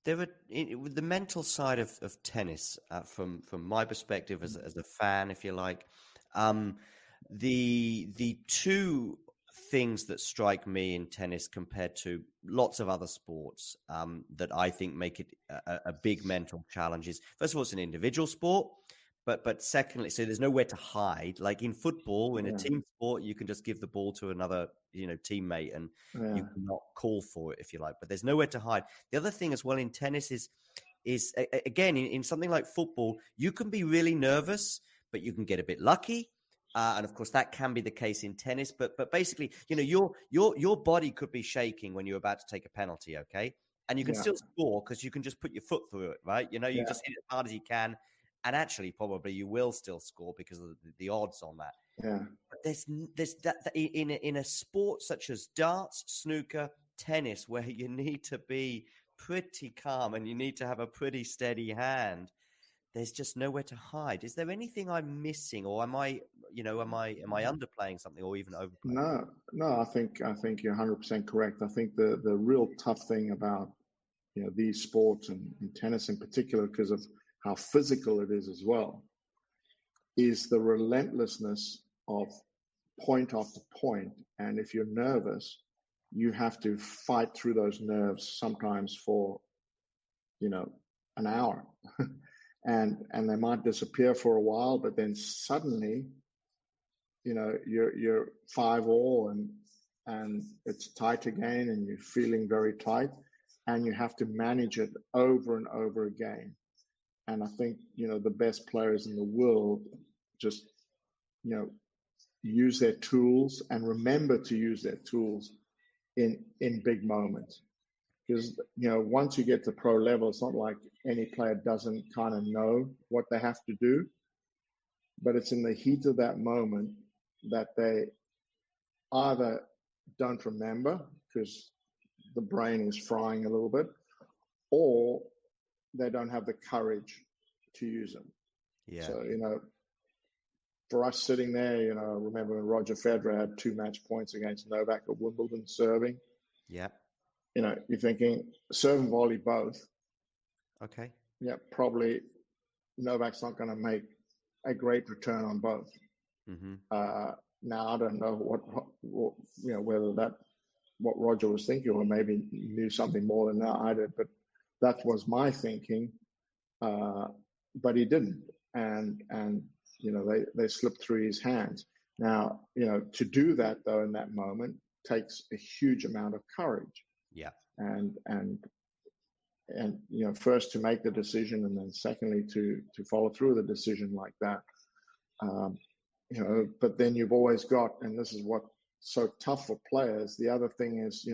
There are with the mental side of tennis, from my perspective as a fan, if you like, the two things that strike me in tennis compared to lots of other sports, that I think make it a big mental challenge is, first of all, it's an individual sport. But secondly, so there's nowhere to hide. Like in football, in a team sport, you can just give the ball to another, teammate, and you cannot call for it if you like. But there's nowhere to hide. The other thing as well in tennis is again in something like football, you can be really nervous, but you can get a bit lucky. And of course, that can be the case in tennis. But basically, your body could be shaking when you're about to take a penalty, okay? And you can still score because you can just put your foot through it, right? You just hit it as hard as you can. And actually, probably you will still score because of the odds on that. Yeah. But there's that in a sport such as darts, snooker, tennis, where you need to be pretty calm and you need to have a pretty steady hand. There's just nowhere to hide. Is there anything I'm missing, or am I underplaying something, or even overplaying? No. I think you're 100% correct. I think the real tough thing about these sports and tennis in particular, because of how physical it is as well, is the relentlessness of point after point. And if you're nervous, you have to fight through those nerves sometimes for, an hour. and they might disappear for a while, but then suddenly, you're 5-all and it's tight again and you're feeling very tight, and you have to manage it over and over again. And I think, the best players in the world just, use their tools and remember to use their tools in big moments. Because, once you get to pro level, it's not like any player doesn't kind of know what they have to do, but it's in the heat of that moment that they either don't remember because the brain is frying a little bit, or they don't have the courage to use them. Yeah. So, for us sitting there, I remember when Roger Federer had 2 match points against Novak at Wimbledon serving. Yeah. You're thinking serve and volley both. Okay. Yeah, probably Novak's not going to make a great return on both. Mm-hmm. Now, I don't know whether what Roger was thinking, or maybe knew something more than that I did, but that was my thinking. But he didn't, and they slipped through his hands. Now, to do that though in that moment takes a huge amount of courage. Yeah, and first to make the decision, and then secondly to follow through the decision like that. But then you've always got, and this is what's so tough for players. The other thing is,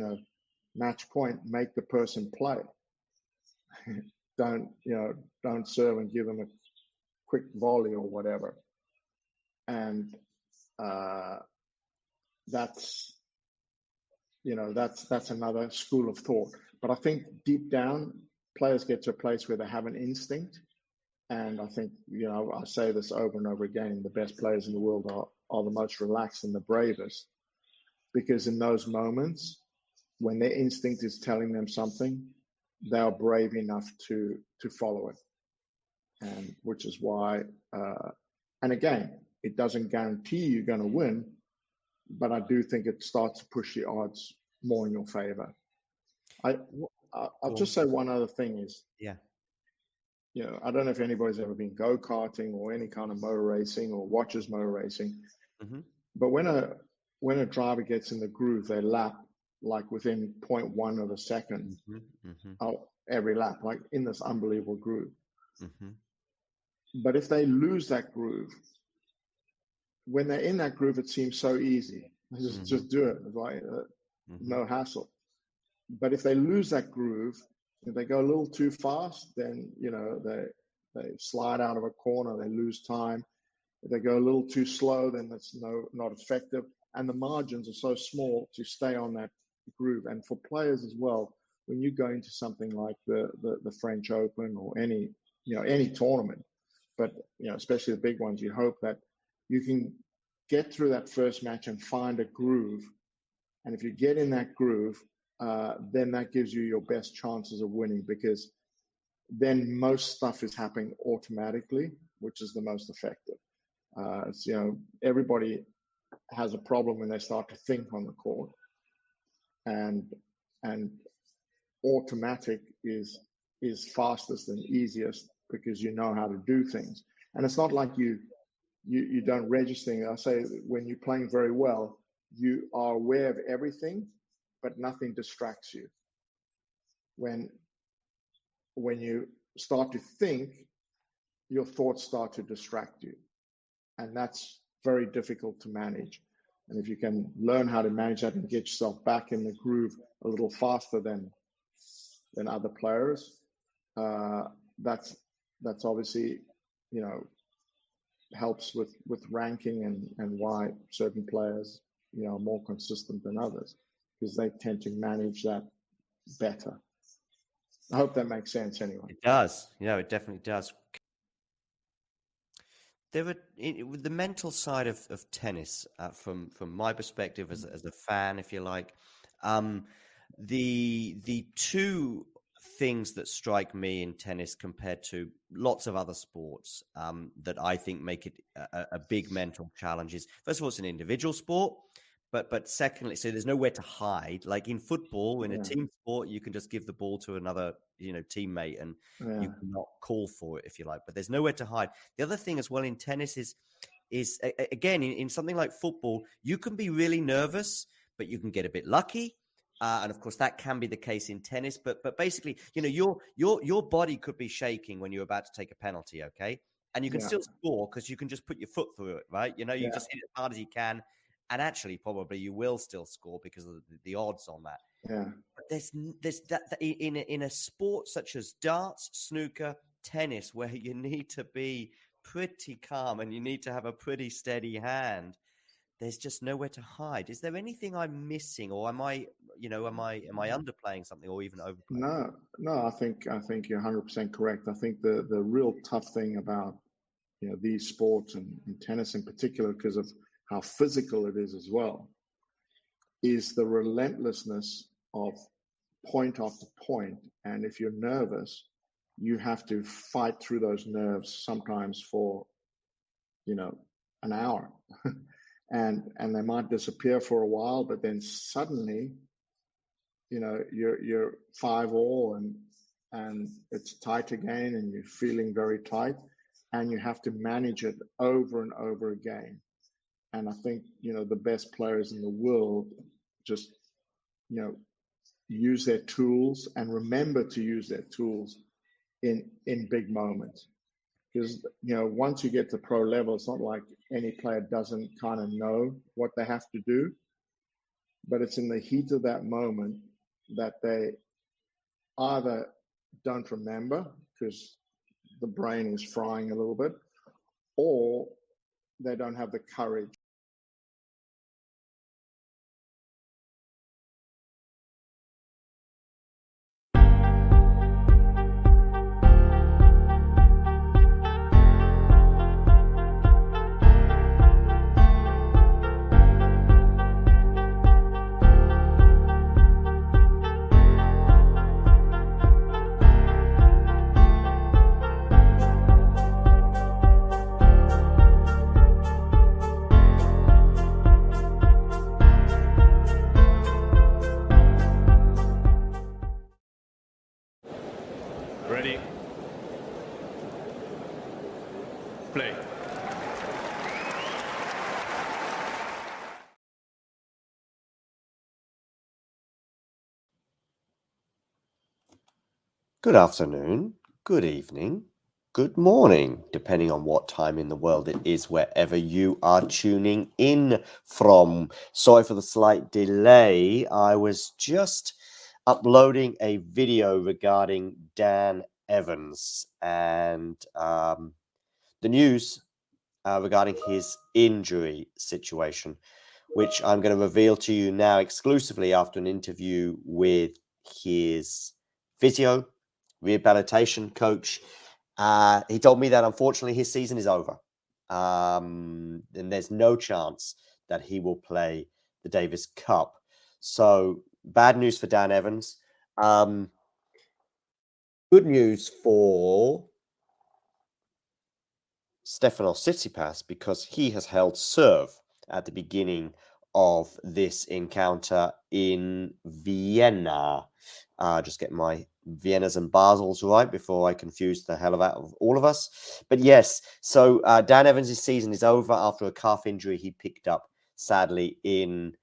match point, make the person play. Don't serve and give them a quick volley or whatever. And that's another school of thought. But I think deep down, players get to a place where they have an instinct. And I think, I say this over and over again, the best players in the world are the most relaxed and the bravest. Because in those moments, when their instinct is telling them something, they are brave enough to follow it. And which is why, and again, it doesn't guarantee you're going to win, but I do think it starts to push the odds more in your favor. I'll just say one other thing is, I don't know if anybody's ever been go-karting or any kind of motor racing or watches motor racing, mm-hmm. but when a driver gets in the groove, they lap like within 0.1 of a second every lap, like in this unbelievable groove. Mm-hmm. But if they lose that groove, when they're in that groove, it seems so easy. Just do it. It's like no hassle. But if they lose that groove, if they go a little too fast, then they slide out of a corner, they lose time. If they go a little too slow, then that's not effective. And the margins are so small to stay on that groove. And for players as well, when you go into something like the French Open or any tournament, but especially the big ones, you hope that you can get through that first match and find a groove. And if you get in that groove, then that gives you your best chances of winning, because then most stuff is happening automatically, which is the most effective. It's, everybody has a problem when they start to think on the court, and automatic is fastest and easiest because you know how to do things. And it's not like you don't register. I say when you're playing very well, you are aware of everything, but nothing distracts you. When you start to think, your thoughts start to distract you, and that's very difficult to manage. And if you can learn how to manage that and get yourself back in the groove a little faster than other players, that's obviously, helps with ranking and why certain players, are more consistent than others, because they tend to manage that better. I hope that makes sense anyway. It does. It definitely does. There were with the mental side of tennis, from my perspective as a fan, if you like, the two things that strike me in tennis compared to lots of other sports, that I think make it a big mental challenge is, first of all, it's an individual sport, but secondly, so there's nowhere to hide. Like in football, in a team sport, you can just give the ball to another, teammate, and you cannot call for it, if you like, but there's nowhere to hide. The other thing as well in tennis is again, in something like football, you can be really nervous, but you can get a bit lucky. And of course, that can be the case in tennis. But basically, your body could be shaking when you're about to take a penalty, okay? And you can still score because you can just put your foot through it, right? You just hit it as hard as you can. And actually, probably you will still score because of the odds on that. Yeah. But there's that in a sport such as darts, snooker, tennis, where you need to be pretty calm and you need to have a pretty steady hand. There's just nowhere to hide. Is there anything I'm missing, or am I underplaying something, or even overplaying? No. I think you're 100% correct. I think the real tough thing about these sports and tennis in particular, because of how physical it is as well, is the relentlessness of point after point. And if you're nervous, you have to fight through those nerves sometimes for an hour. and they might disappear for a while, but then suddenly you're 5-all and it's tight again, and you're feeling very tight, and you have to manage it over and over again. And I think the best players in the world just use their tools and remember to use their tools in big moments. Because once you get to pro level, it's not like any player doesn't kind of know what they have to do, but it's in the heat of that moment that they either don't remember because the brain is frying a little bit, or they don't have the courage. Ready? Play. Good afternoon, good evening, good morning, depending on what time in the world it is, wherever you are tuning in from. Sorry for the slight delay. I was just uploading a video regarding Dan Evans and the news regarding his injury situation, which I'm going to reveal to you now exclusively after an interview with his physio rehabilitation coach. He told me that unfortunately his season is over, and there's no chance that he will play the Davis Cup. So bad news for Dan Evans. Good news for Stefanos Tsitsipas, because he has held serve at the beginning of this encounter in Vienna. Just get my Viennas and Basels right before I confuse the hell out of all of us. But yes, so Dan Evans' season is over after a calf injury he picked up, sadly, in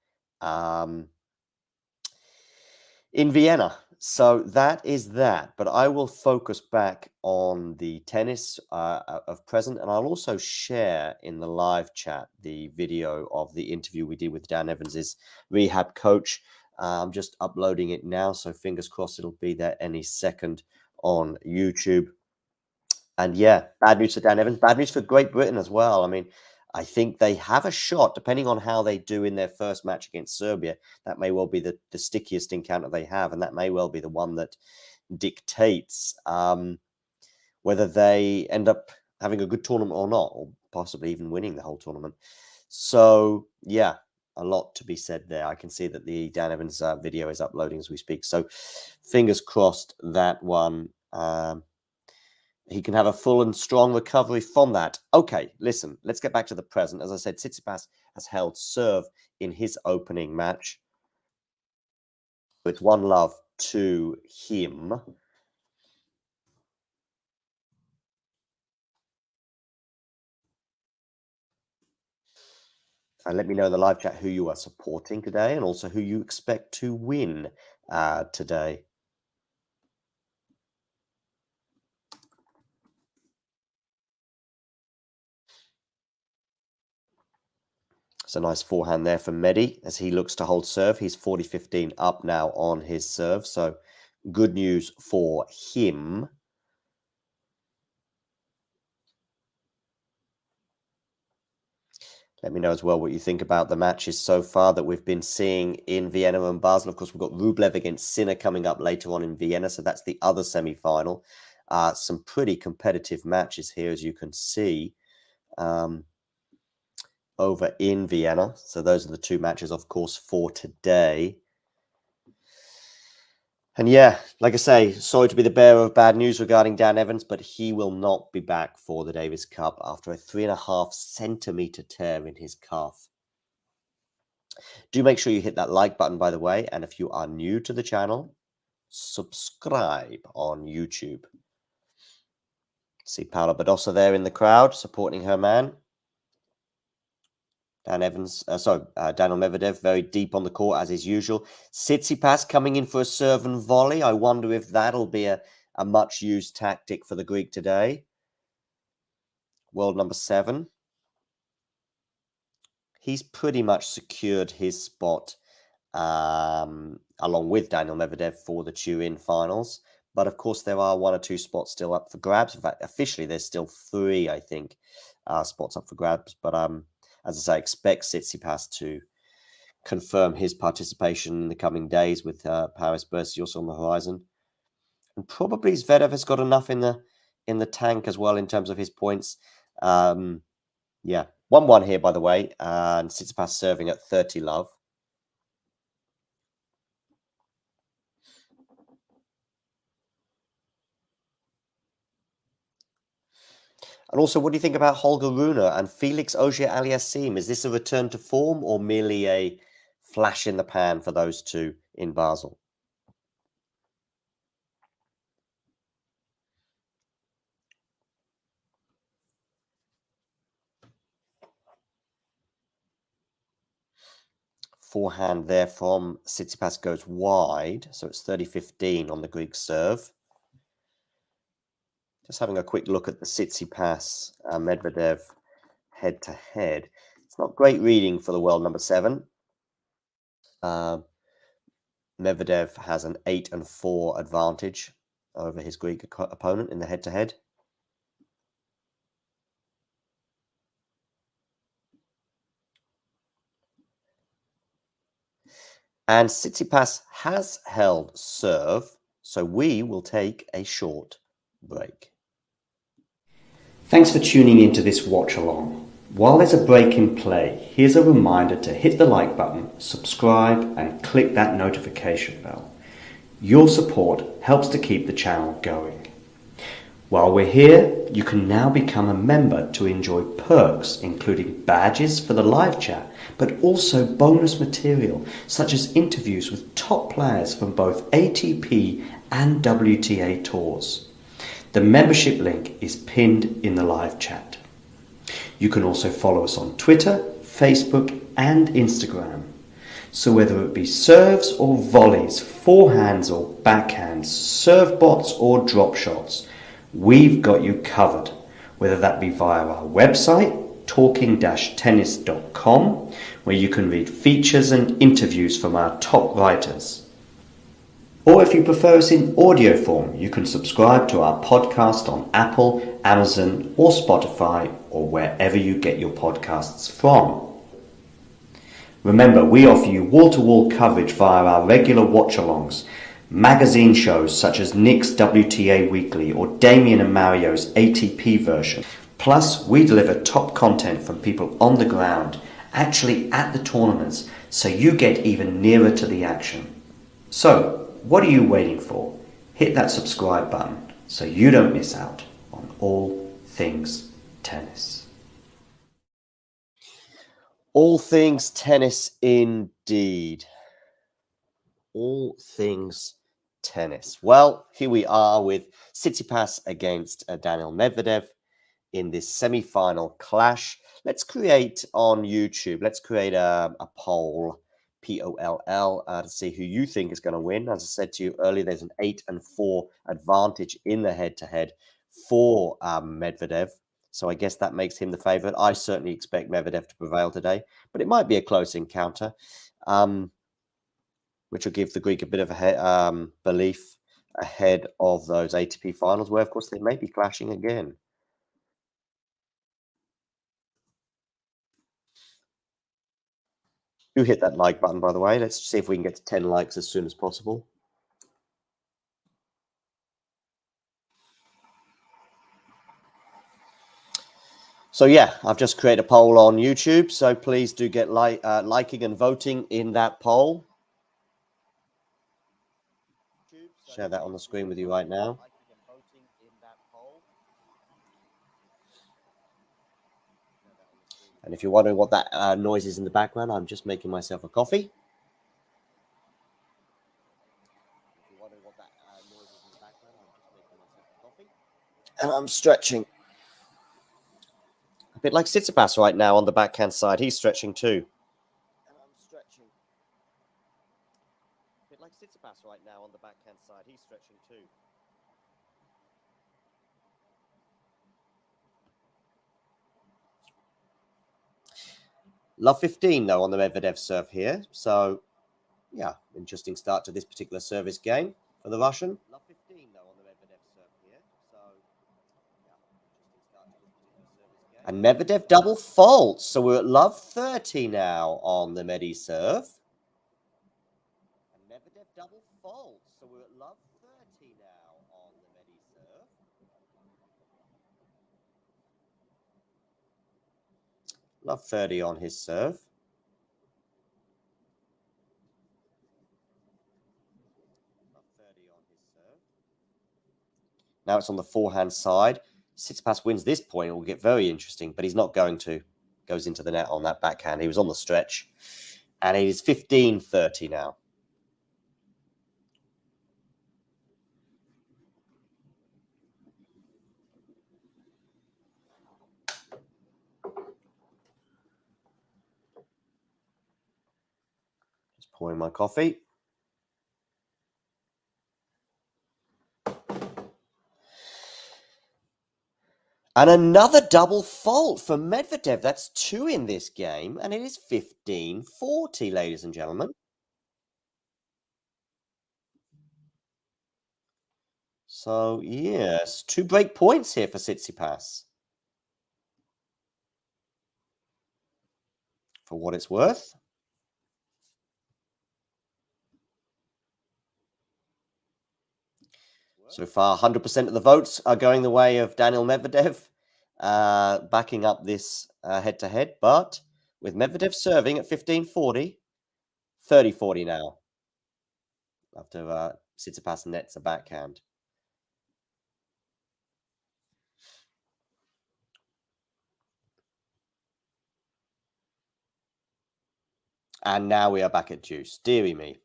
Vienna. So that is that. But I will focus back on the tennis of present, and I'll also share in the live chat the video of the interview we did with Dan Evans' rehab coach. I'm just uploading it now, so fingers crossed it'll be there any second on YouTube. And yeah, bad news for Dan Evans, bad news for Great Britain as well. I mean, I think they have a shot, depending on how they do in their first match against Serbia. That may well be the stickiest encounter they have, and that may well be the one that dictates whether they end up having a good tournament or not, or possibly even winning the whole tournament. So, yeah, a lot to be said there. I can see that the Dan Evans video is uploading as we speak. So, fingers crossed that one... he can have a full and strong recovery from that. Okay, listen, let's get back to the present. As I said, Tsitsipas has held serve in his opening match. It's 1-love to him. Let me know in the live chat who you are supporting today and also who you expect to win today. It's a nice forehand there from Medi as he looks to hold serve. He's 40-15 up now on his serve, so good news for him. Let me know as well what you think about the matches so far that we've been seeing in Vienna and Basel. Of course, we've got Rublev against Sinner coming up later on in Vienna, so that's the other semi-final. Some pretty competitive matches here, as you can see, over in Vienna. So those are the two matches, of course, for today. And yeah, like I say, sorry to be the bearer of bad news regarding Dan Evans, but he will not be back for the Davis Cup after a 3.5 centimeter tear in his calf. Do make sure you hit that like button, by the way. And if you are new to the channel, subscribe on YouTube. See Paola Badosa there in the crowd, supporting her man. Daniil Medvedev, very deep on the court, as is usual. Tsitsipas coming in for a serve and volley. I wonder if that'll be a much-used tactic for the Greek today. World number 7. He's pretty much secured his spot along with Daniil Medvedev for the Turin finals. But, of course, there are 1 or 2 spots still up for grabs. In fact, officially, there's still 3, I think, spots up for grabs. But, as I say, expect Tsitsipas to confirm his participation in the coming days with Paris-Bercy also on the horizon. And probably Zverev has got enough in the tank as well in terms of his points. Yeah, 1-1 here, by the way. And Tsitsipas serving at 30-love. And also, what do you think about Holger Rune and Felix Auger-Aliassime? Is this a return to form or merely a flash in the pan for those two in Basel? Forehand there from Tsitsipas goes wide, so it's 30-15 on the Greek serve. Just having a quick look at the Tsitsipas Medvedev head-to-head. It's not great reading for the world number 7. Medvedev has an 8-4 advantage over his Greek opponent in the head-to-head. And Tsitsipas has held serve, so we will take a short break. Thanks for tuning into this watch along. While there's a break in play, here's a reminder to hit the like button, subscribe, and click that notification bell. Your support helps to keep the channel going. While we're here, you can now become a member to enjoy perks including badges for the live chat, but also bonus material such as interviews with top players from both ATP and WTA tours. The membership link is pinned in the live chat. You can also follow us on Twitter, Facebook and Instagram. So whether it be serves or volleys, forehands or backhands, serve bots or drop shots, we've got you covered, whether that be via our website, talking-tennis.com, where you can read features and interviews from our top writers. Or if you prefer us in audio form, you can subscribe to our podcast on Apple, Amazon or Spotify or wherever you get your podcasts from. Remember, we offer you wall-to-wall coverage via our regular watch-alongs, magazine shows such as Nick's WTA Weekly or Damien and Mario's ATP version. Plus, we deliver top content from people on the ground, actually at the tournaments, so you get even nearer to the action. So, what are you waiting for? Hit that subscribe button so you don't miss out on all things tennis. All things tennis indeed. All things tennis. Well, here we are with Tsitsipas against Daniil Medvedev in this semi-final clash. Let's create on YouTube, let's create a poll, P-O-L-L, to see who you think is going to win. As I said to you earlier, there's an 8-4 advantage in the head-to-head for Medvedev. So I guess that makes him the favorite. I certainly expect Medvedev to prevail today, but it might be a close encounter, which will give the Greek a bit of a belief ahead of those ATP finals, where, of course, they may be clashing again. Do hit that like button, by the way. Let's see if we can get to 10 likes as soon as possible. So yeah, I've just created a poll on YouTube, so please do get liking and voting in that poll. Share that on the screen with you right now. And if you're wondering what that noise is in the background, I'm just making myself a coffee. And I'm stretching. A bit like Tsitsipas right now on the backhand side. He's stretching too. Love 15 though on the Medvedev serve here. So yeah, interesting start to this particular service game for the Russian. And Medvedev double faults. So we're at love 30 now on the Medi serve. And Medvedev double faults. So we're at love 30 now on the Medi serve. Love 30 on his serve. Now it's on the forehand side. Tsitsipas wins this point. It will get very interesting, but he's not going to. Goes into the net on that backhand. He was on the stretch. And it is 15-30 now. Just pouring my coffee. And another double fault for Medvedev. That's 2 in this game. And it is 15-40, ladies and gentlemen. So, yes, 2 break points here for Tsitsipas. For what it's worth. So far, 100% of the votes are going the way of Daniil Medvedev, backing up this head-to-head. But with Medvedev serving at 15-40, 30-40 now. After Tsitsipas nets a backhand. And now we are back at juice. Deary me.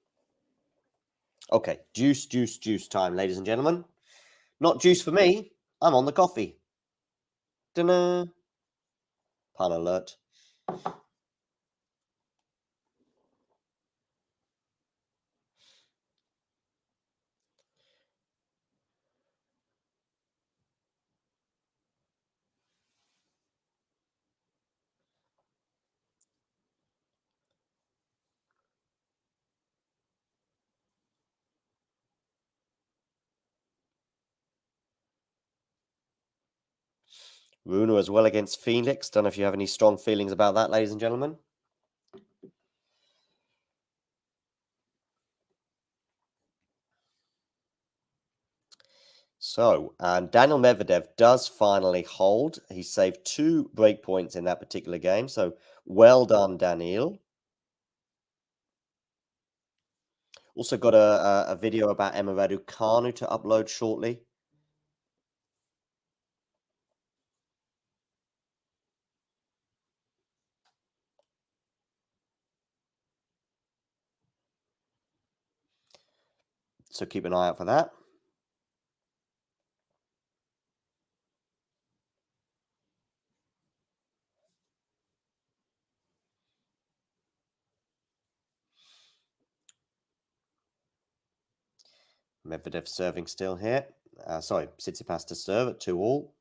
Okay, juice time, ladies and gentlemen. Not juice for me. I'm on the coffee. Dinner. Pun alert. Runa as well against Felix. Don't know if you have any strong feelings about that, ladies and gentlemen. So, and Daniil Medvedev does finally hold. He saved 2 break points in that particular game. So, well done, Daniil. Also got a video about Emma Raducanu to upload shortly. So keep an eye out for that. Medvedev serving still here. Sorry, Tsitsipas to serve at 2-all.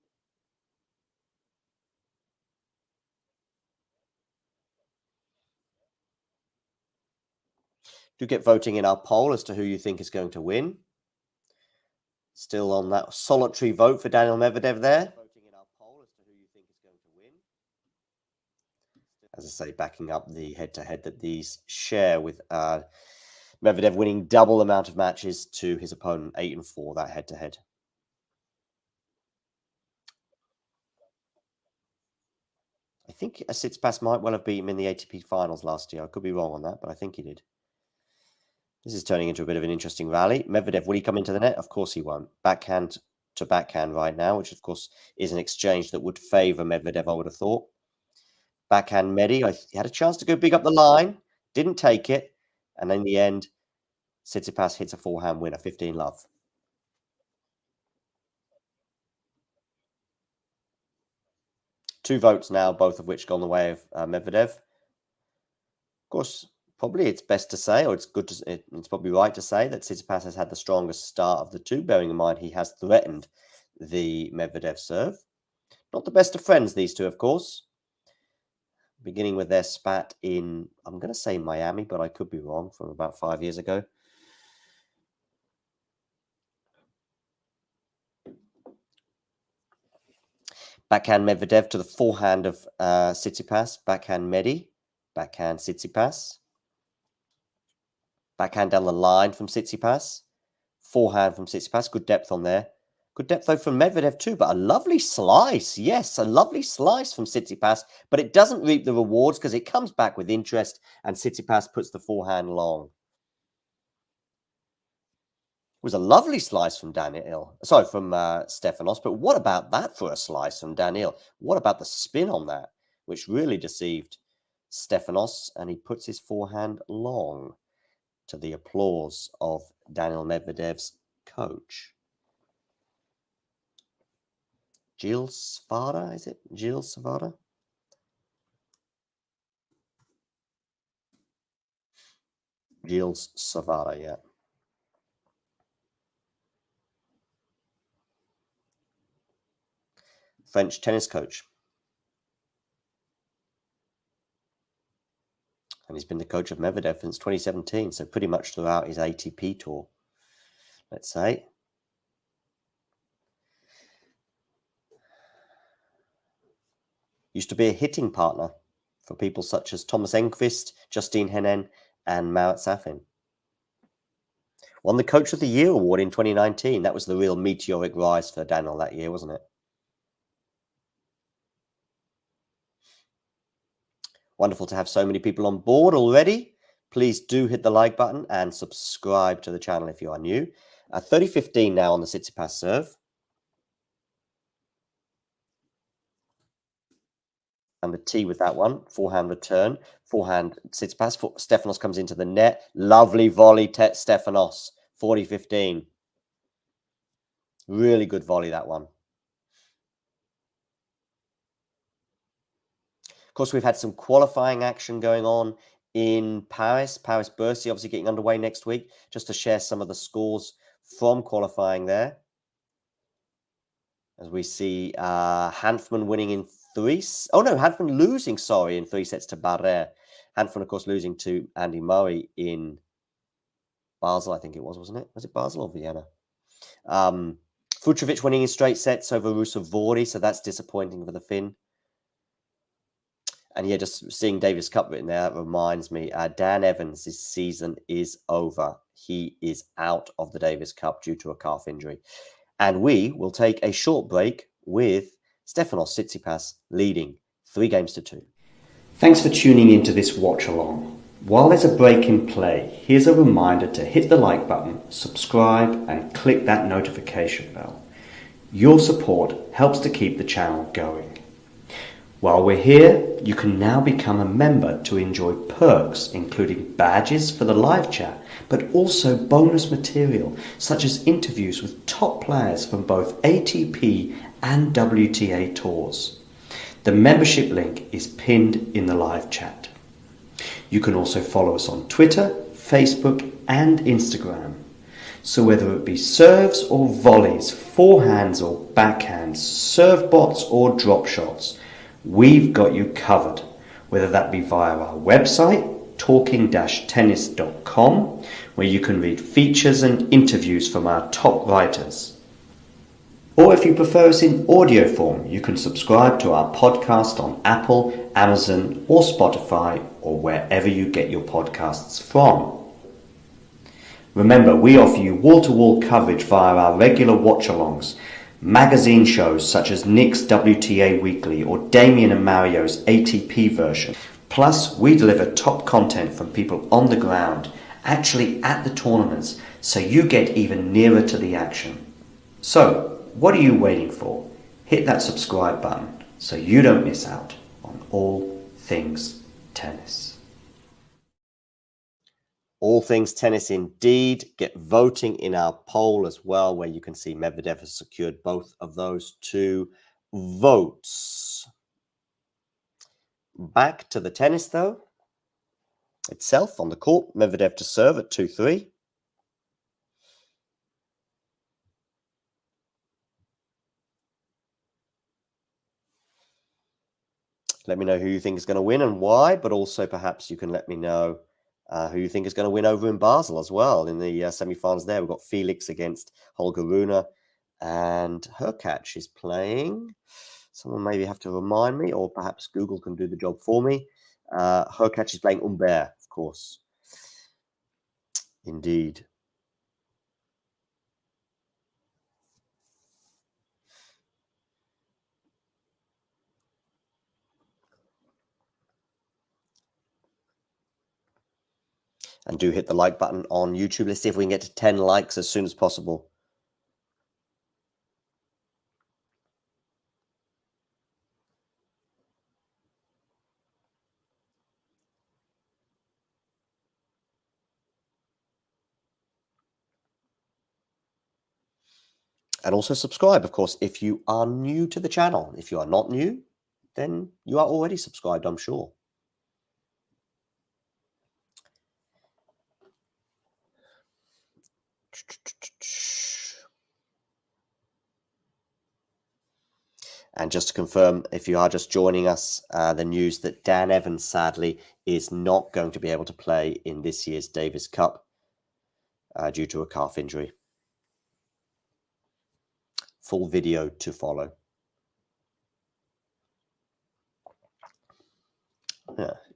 Do get voting in our poll as to who you think is going to win. Still on that solitary vote for Daniil Medvedev there. As I say, backing up the head-to-head that these share with Medvedev winning double the amount of matches to his opponent, 8-4, that head-to-head. I think Tsitsipas might well have beat him in the ATP finals last year. I could be wrong on that, but I think he did. This is turning into a bit of an interesting rally. Medvedev, will he come into the net? Of course he won't. Backhand to backhand right now, which of course is an exchange that would favour Medvedev, I would have thought. Backhand Medi, he had a chance to go big up the line, didn't take it, and in the end, Tsitsipas hits a forehand winner, 15-love. Two votes now, both of which gone the way of Medvedev. Of course, probably it's best to say, or it's probably right to say that Tsitsipas has had the strongest start of the two, bearing in mind he has threatened the Medvedev serve. Not the best of friends, these two, of course. Beginning with their spat in, I'm going to say Miami, but I could be wrong, from about 5 years ago. Backhand Medvedev to the forehand of Tsitsipas. Backhand Medi. Backhand Tsitsipas. Backhand down the line from Tsitsipas. Forehand from Tsitsipas. Good depth on there. Good depth, though, from Medvedev, too. But a lovely slice. Yes, a lovely slice from Tsitsipas. But it doesn't reap the rewards because it comes back with interest. And Tsitsipas puts the forehand long. It was a lovely slice from Daniil. Sorry, from Stefanos. But what about that for a slice from Daniil? What about the spin on that, which really deceived Stefanos? And he puts his forehand long, to the applause of Daniil Medvedev's coach. Gilles Savada, is it? Gilles Savada? Gilles Savada, yeah. French tennis coach. And he's been the coach of Medvedev since 2017, so pretty much throughout his ATP tour, let's say. Used to be a hitting partner for people such as Thomas Enqvist, Justine Henin, and Marat Safin. Won the Coach of the Year award in 2019. That was the real meteoric rise for Daniil that year, wasn't it? Wonderful to have so many people on board already. Please do hit the like button and subscribe to the channel if you are new. 30-15 now on the Tsitsipas serve. and the tee with that one. Forehand return. Forehand Tsitsipas. Stefanos comes into the net. Lovely volley, Stefanos. 40-15. Really good volley, that one. Of course, we've had some qualifying action going on in Paris. Paris-Bercy obviously getting underway next week. Just to share some of the scores from qualifying there. As we see Hanfmann winning in Hanfmann losing, in 3 sets to Barrère. Hanfmann, of course, losing to Andy Murray in Basel, I think it was, wasn't it? Was it Basel or Vienna? Fucsovics winning in straight sets over Rusevori, so that's disappointing for the Finn. And yeah, just seeing Davis Cup written there, that reminds me, Dan Evans' season is over. He is out of the Davis Cup due to a calf injury. And we will take a short break with Stefanos Tsitsipas leading 3-2. Thanks for tuning into this watch along. While there's a break in play, here's a reminder to hit the like button, subscribe, and click that notification bell. Your support helps to keep the channel going. While we're here, you can now become a member to enjoy perks, including badges for the live chat, but also bonus material, such as interviews with top players from both ATP and WTA tours. The membership link is pinned in the live chat. You can also follow us on Twitter, Facebook, and Instagram. So whether it be serves or volleys, forehands or backhands, serve bots or drop shots, we've got you covered, whether that be via our website, talking-tennis.com, where you can read features and interviews from our top writers. Or if you prefer us in audio form, you can subscribe to our podcast on Apple, Amazon, or Spotify, or wherever you get your podcasts from. Remember, we offer you wall-to-wall coverage via our regular watch-alongs, magazine shows such as Nick's WTA Weekly or Damien and Mario's ATP version. Plus, we deliver top content from people on the ground, actually at the tournaments, so you get even nearer to the action. So, what are you waiting for? Hit that subscribe button so you don't miss out on all things tennis. All things tennis indeed. Get voting in our poll as well, where you can see Medvedev has secured both of those 2 votes. Back to the tennis, though. Itself on the court, Medvedev to serve at 2-3. Let me know who you think is going to win and why, but also perhaps you can let me know who you think is going to win over in Basel as well. In the semi-finals there, we've got Felix against Holger Rune, and Hurkacz is playing. Someone maybe have to remind me, or perhaps Google can do the job for me. Hurkacz is playing Humbert, of course. Indeed. And do hit the like button on YouTube. Let's see if we can get to 10 likes as soon as possible. And also subscribe, of course, if you are new to the channel. If you are not new, then you are already subscribed, I'm sure. And just to confirm, if you are just joining us, the news that Dan Evans, sadly, is not going to be able to play in this year's Davis Cup due to a calf injury. Full video to follow.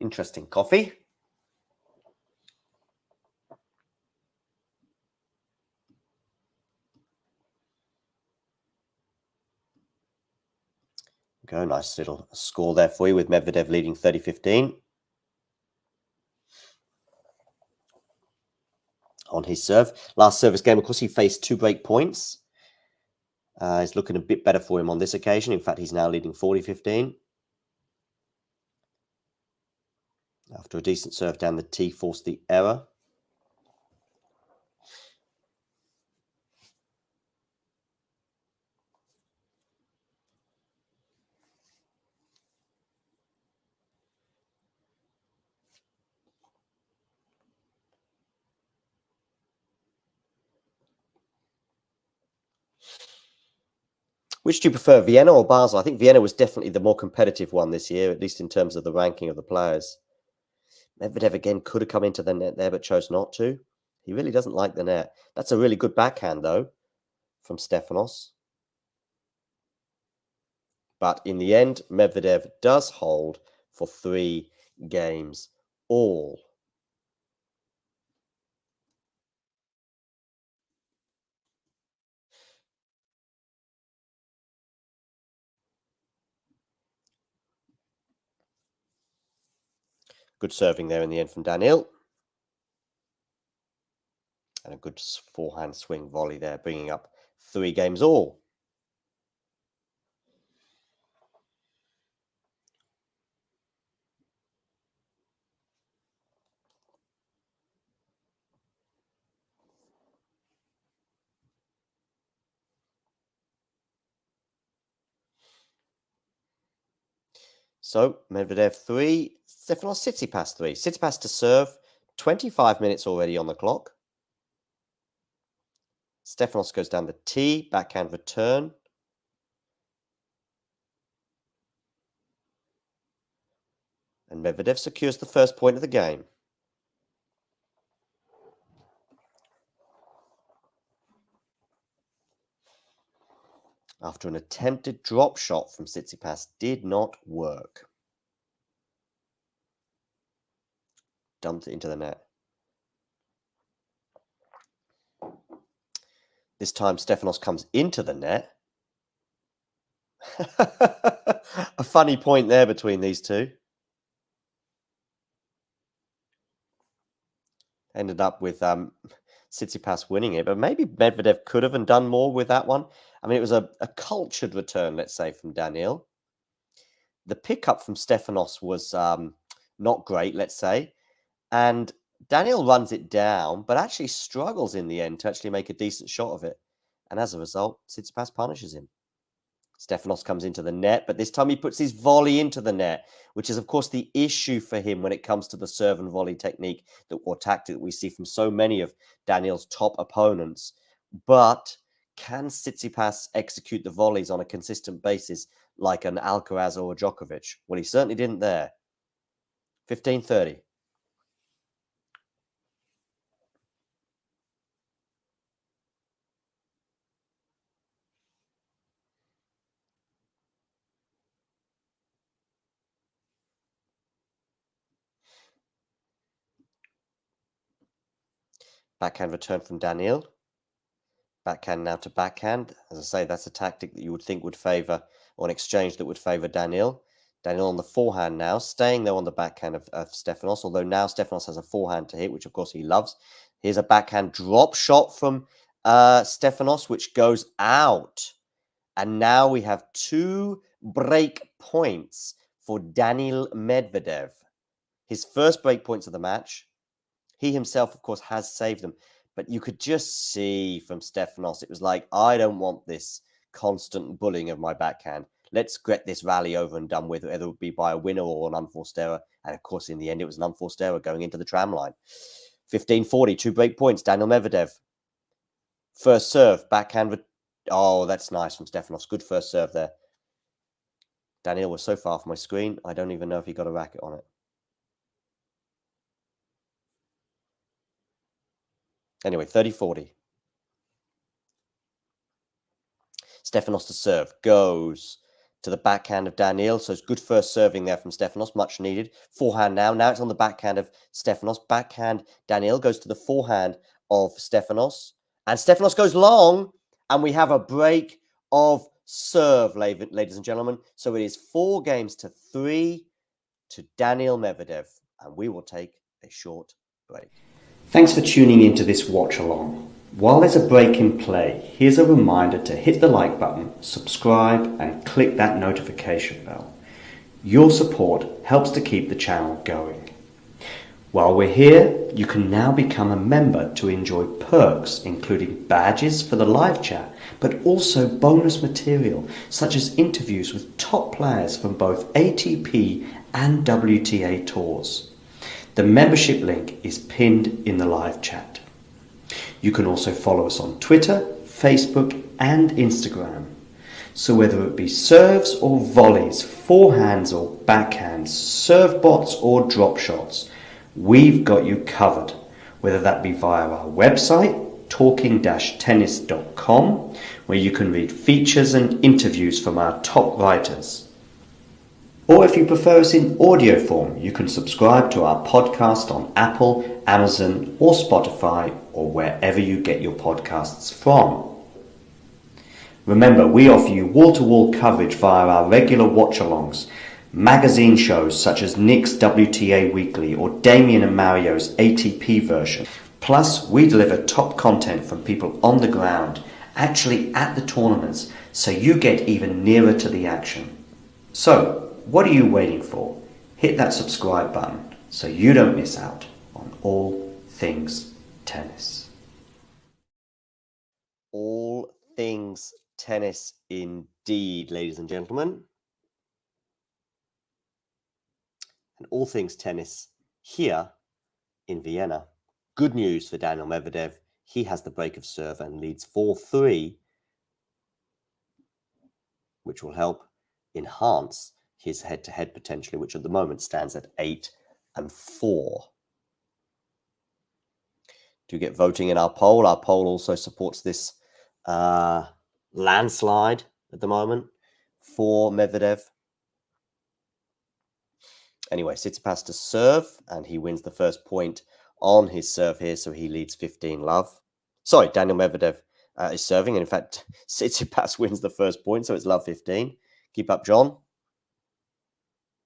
Interesting coffee. Go, nice little score there for you with Medvedev leading 30-15. On his serve. Last service game, of course, he faced 2 break points. He's looking a bit better for him on this occasion. In fact, he's now leading 40-15. After a decent serve down the tee, forced the error. Which do you prefer, Vienna or Basel? I think Vienna was definitely the more competitive one this year, at least in terms of the ranking of the players. Medvedev again could have come into the net there, but chose not to. He really doesn't like the net. That's a really good backhand, though, from Stefanos. But in the end, Medvedev does hold for 3 games all. Good serving there in the end from Daniil. And a good forehand swing volley there, bringing up 3 games all. So, Medvedev 3, Stefanos Tsitsipas 3. Tsitsipas to serve, 25 minutes already on the clock. Stefanos goes down the tee, backhand return. And Medvedev secures the first point of the game. After an attempted drop shot from Tsitsipas did not work. Dumped it into the net. This time Stefanos comes into the net. A funny point there between these two. Ended up with Tsitsipas winning it, but maybe Medvedev could have and done more with that one. I mean, it was a cultured return, let's say, from Daniil. The pickup from Stefanos was not great, let's say. And Daniil runs it down, but actually struggles in the end to actually make a decent shot of it. And as a result, Tsitsipas punishes him. Stefanos comes into the net, but this time he puts his volley into the net, which is, of course, the issue for him when it comes to the serve and volley technique or tactic that we see from so many of Daniil's top opponents. But can Tsitsipas execute the volleys on a consistent basis like an Alcaraz or a Djokovic? Well, he certainly didn't there. 15-30. Backhand return from Daniil. Backhand now to backhand. As I say, that's a tactic that you would think would favour, or an exchange that would favour Daniil. Daniil on the forehand now, staying there on the backhand of Stefanos, although now Stefanos has a forehand to hit, which of course he loves. Here's a backhand drop shot from Stefanos, which goes out. And now we have 2 break points for Daniil Medvedev. His first break points of the match. He himself, of course, has saved them. But you could just see from Stefanos, it was like, I don't want this constant bullying of my backhand. Let's get this rally over and done with, whether it be by a winner or an unforced error. And of course, in the end, it was an unforced error going into the tram line. 15-40, 2 break points. Daniil Medvedev. First serve, backhand. Oh, that's nice from Stefanos. Good first serve there. Daniil was so far from my screen, I don't even know if he got a racket on it. Anyway, 30-40. Stefanos to serve. Goes to the backhand of Daniil. So it's good first serving there from Stefanos. Much needed. Forehand now. Now it's on the backhand of Stefanos. Backhand Daniil goes to the forehand of Stefanos. And Stefanos goes long. And we have a break of serve, ladies and gentlemen. So it is 4-3 to Daniil Medvedev. And we will take a short break. Thanks for tuning into this watch along. While there's a break in play, here's a reminder to hit the like button, subscribe and click that notification bell. Your support helps to keep the channel going. While we're here, you can now become a member to enjoy perks, including badges for the live chat, but also bonus material, such as interviews with top players from both ATP and WTA tours. The membership link is pinned in the live chat. You can also follow us on Twitter, Facebook, and Instagram. So whether it be serves or volleys, forehands or backhands, serve bots or drop shots, we've got you covered, whether that be via our website, talking-tennis.com, where you can read features and interviews from our top writers. Or if you prefer us in audio form, you can subscribe to our podcast on Apple, Amazon, or Spotify, or wherever you get your podcasts from. Remember, we offer you wall-to-wall coverage via our regular watch-alongs, magazine shows such as Nick's WTA Weekly or Damien and Mario's ATP version. Plus, we deliver top content from people on the ground, actually at the tournaments, so you get even nearer to the action. So, what are you waiting for? Hit that subscribe button so you don't miss out on all things tennis. All things tennis indeed, ladies and gentlemen. And all things tennis here in Vienna. Good news for Daniil Medvedev. He has the break of serve and leads 4-3, which will help enhance his head-to-head potentially, which at the moment stands at 8-4. Do get voting in our poll. Our poll also supports this landslide at the moment for Medvedev. Anyway, Tsitsipas to serve, and he wins the first point on his serve here, so he leads 15-love. Sorry, Daniil Medvedev is serving, and in fact, Tsitsipas wins the first point, so it's love 15. Keep up, John.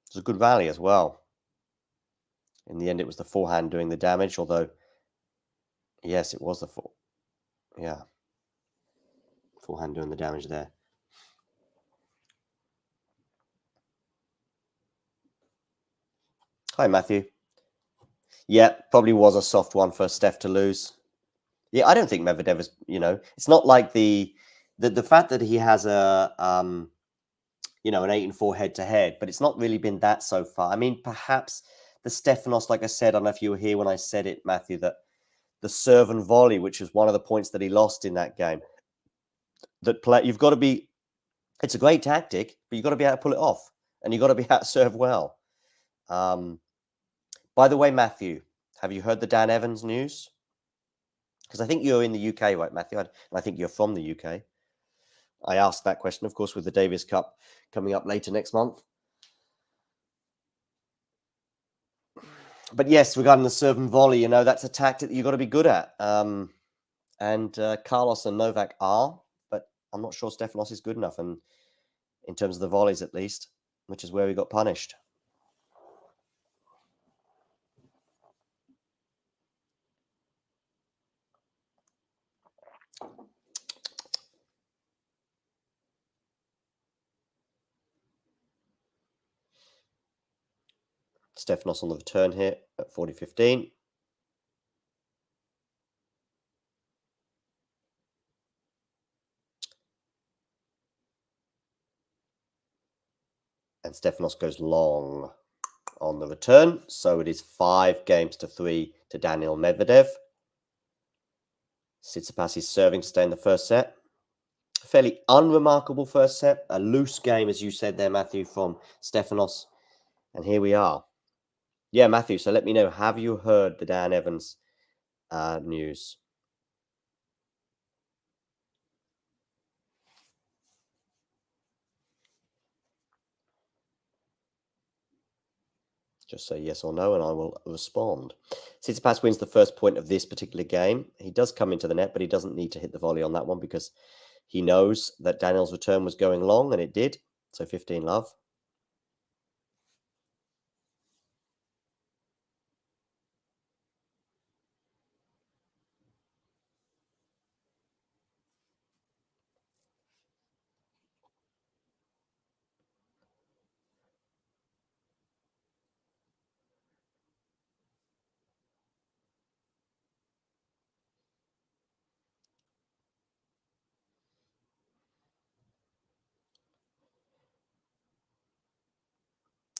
It's a good rally as well. In the end, it was the forehand doing the damage, although, yes, it was the forehand doing the damage there. Hi, Matthew. Yeah, probably was a soft one for Steph to lose. Yeah, I don't think Medvedev is, it's not like the fact that he has an 8-4 head-to-head, but it's not really been that so far. I mean, perhaps the Stefanos, like I said, I don't know if you were here when I said it, Matthew, that the serve and volley, which was one of the points that he lost in that game, you've got to be, it's a great tactic, but you've got to be able to pull it off, and you've got to be able to serve well. By the way, Matthew, have you heard the Dan Evans news? Because I think you're in the UK, right, Matthew? And I think you're from the UK. I asked that question, of course, with the Davis Cup coming up later next month. But yes, regarding the serve and volley, that's a tactic that you've got to be good at. And Carlos and Novak are, but I'm not sure Stefanos is good enough, and in terms of the volleys at least, which is where he got punished. Stefanos on the return here at 40-15. And Stefanos goes long on the return. So it is 5-3 to Daniil Medvedev. Tsitsipas is serving to stay in the first set. A fairly unremarkable first set. A loose game, as you said there, Matthew, from Stefanos. And here we are. Yeah, Matthew, so let me know, have you heard the Dan Evans news? Just say yes or no, and I will respond. Tsitsipas wins the first point of this particular game. He does come into the net, but he doesn't need to hit the volley on that one because he knows that Daniil's return was going long, and it did. So 15-love.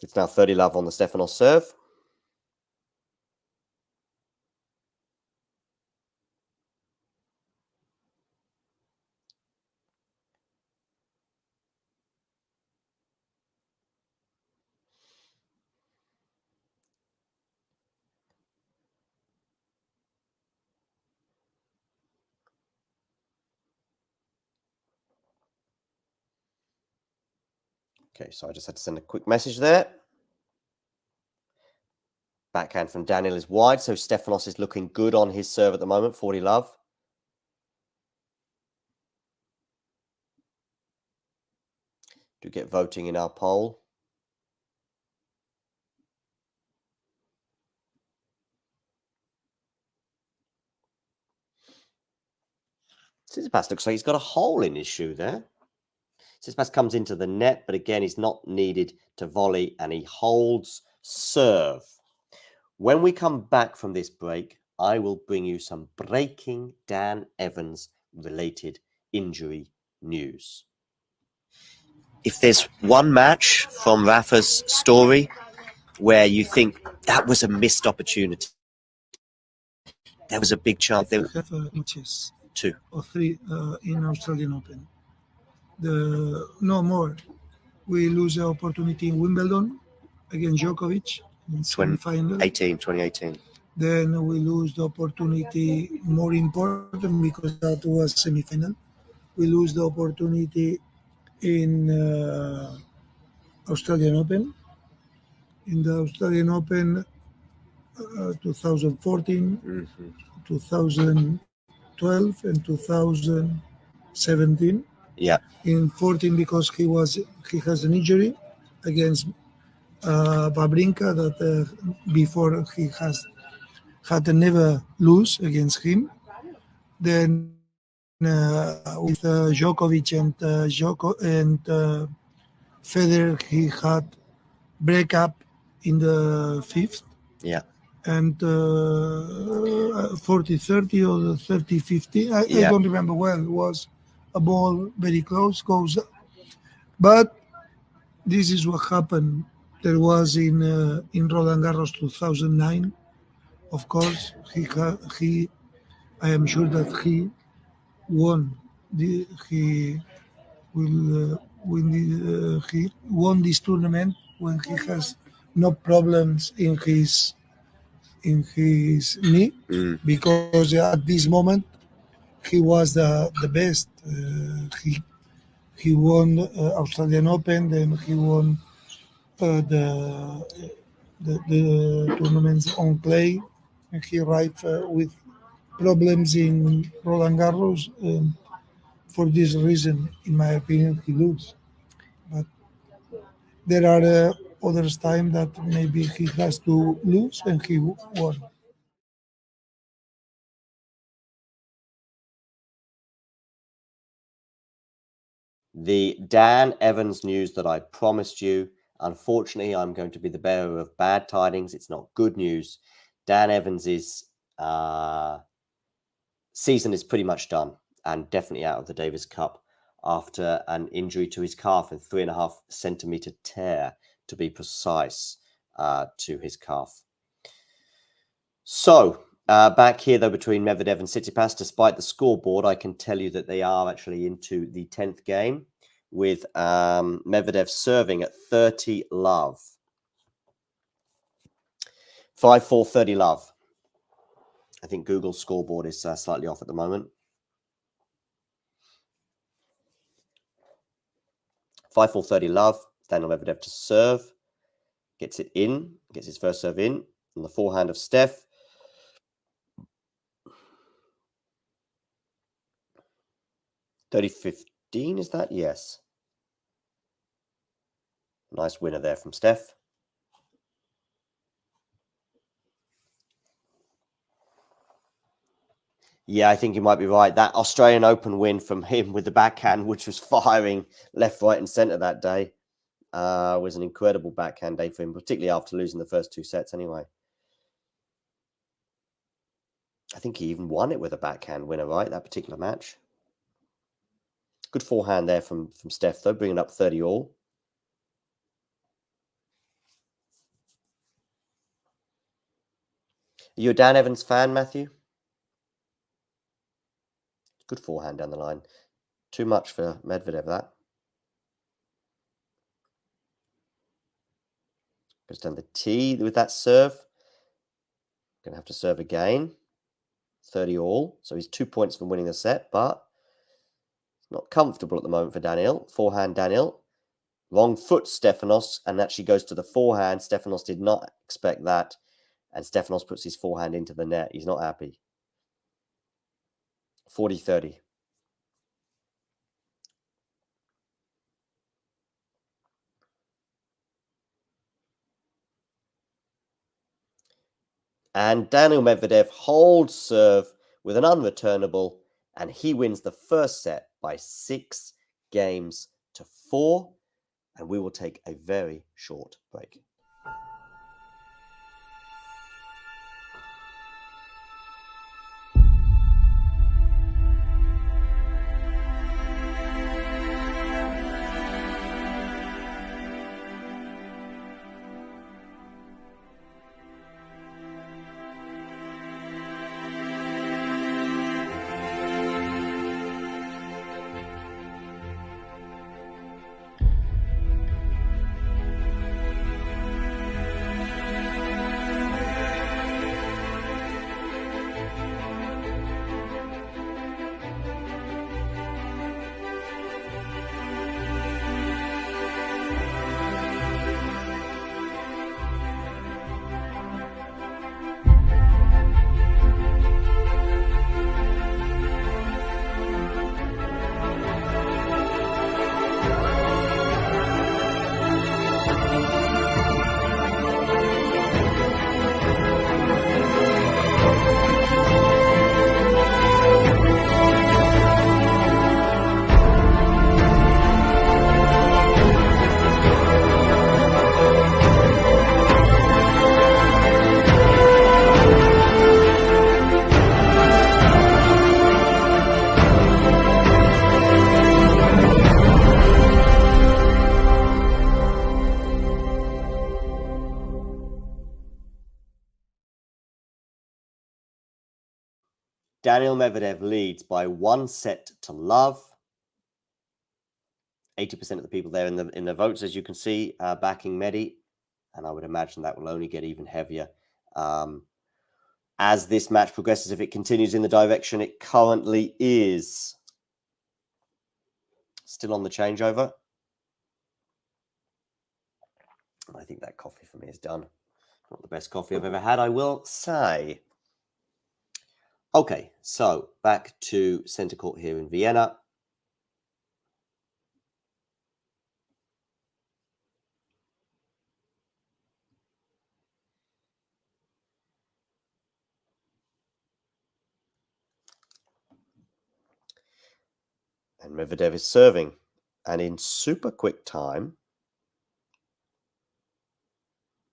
It's now 30-love on the Stefanos serve. Okay, so I just had to send a quick message there. Backhand from Daniil is wide, so Stefanos is looking good on his serve at the moment, 40-love. Do get voting in our poll. Tsitsipas looks like he's got a hole in his shoe there. Tsitsipas comes into the net, but again, he's not needed to volley, and he holds serve. When we come back from this break, I will bring you some breaking Dan Evans related injury news. If there's one match from Rafa's story where you think that was a missed opportunity, there was a big chance. I have matches, 2 or 3 in Australian Open. No more. We lose the opportunity in Wimbledon against Djokovic in semi-final. 2018. Then we lose the opportunity, more important because that was semi-final. We lose the opportunity in Australian Open. In the Australian Open 2014, 2012 and 2017. Yeah. In 14 because he has an injury against Babrinka that before he had never lose against him. Then with Djokovic and Federer, he had breakup in the 5th. Yeah. And 40-30 or the 30-50, I don't remember well. It was a ball very close, goes. But this is what happened. There was in Roland Garros 2009. Of course, he I am sure that he won. He will win. He won this tournament when he has no problems in his knee, because at this moment he was the best. He won Australian Open, then he won the tournaments on clay, and he arrived with problems in Roland Garros. For this reason, in my opinion, he lose. But there are others time that maybe he has to lose and he won. The Dan Evans news that I promised you. Unfortunately, I'm going to be the bearer of bad tidings. It's not good news. Dan Evans' season is pretty much done and definitely out of the Davis Cup after an injury to his calf, a 3.5 centimeter tear, to be precise, to his calf. So, back here, though, between Medvedev and Tsitsipas, despite the scoreboard, I can tell you that they are actually into the 10th game, with Medvedev serving at 30-love. 5-4, 30-love. I think Google's scoreboard is slightly off at the moment. 5-4, 30-love. Daniil Medvedev to serve. Gets it in. Gets his first serve in. On the forehand of Steph. 30-15, is that? Yes. Nice winner there from Steph. Yeah, I think you might be right. That Australian Open win from him with the backhand, which was firing left, right and centre that day, was an incredible backhand day for him, particularly after losing the first 2 sets anyway. I think he even won it with a backhand winner, right, that particular match. Good forehand there from Steph, though, bringing up 30 all. you a Dan Evans fan, Matthew? Good forehand down the line. Too much for Medvedev, that. Goes down the tee with that serve. Going to have to serve again. 30 all. So he's 2 points from winning the set, but it's not comfortable at the moment for Daniil. Forehand Daniil. Wrong foot Stefanos, and actually goes to the forehand. Stefanos did not expect that, and Stefanos puts his forehand into the net. He's not happy. 40-30. And Daniil Medvedev holds serve with an unreturnable, and he wins the first set by 6 games to 4. And we will take a very short break. Daniil Medvedev leads by 1 set to love. 80% of the people there in the votes, as you can see, backing Medi, and I would imagine that will only get even heavier as this match progresses, if it continues in the direction it currently is. Still on the changeover. I think that coffee for me is done. Not the best coffee I've ever had, I will say. Okay, so back to centre court here in Vienna. And Medvedev is serving. And in super quick time,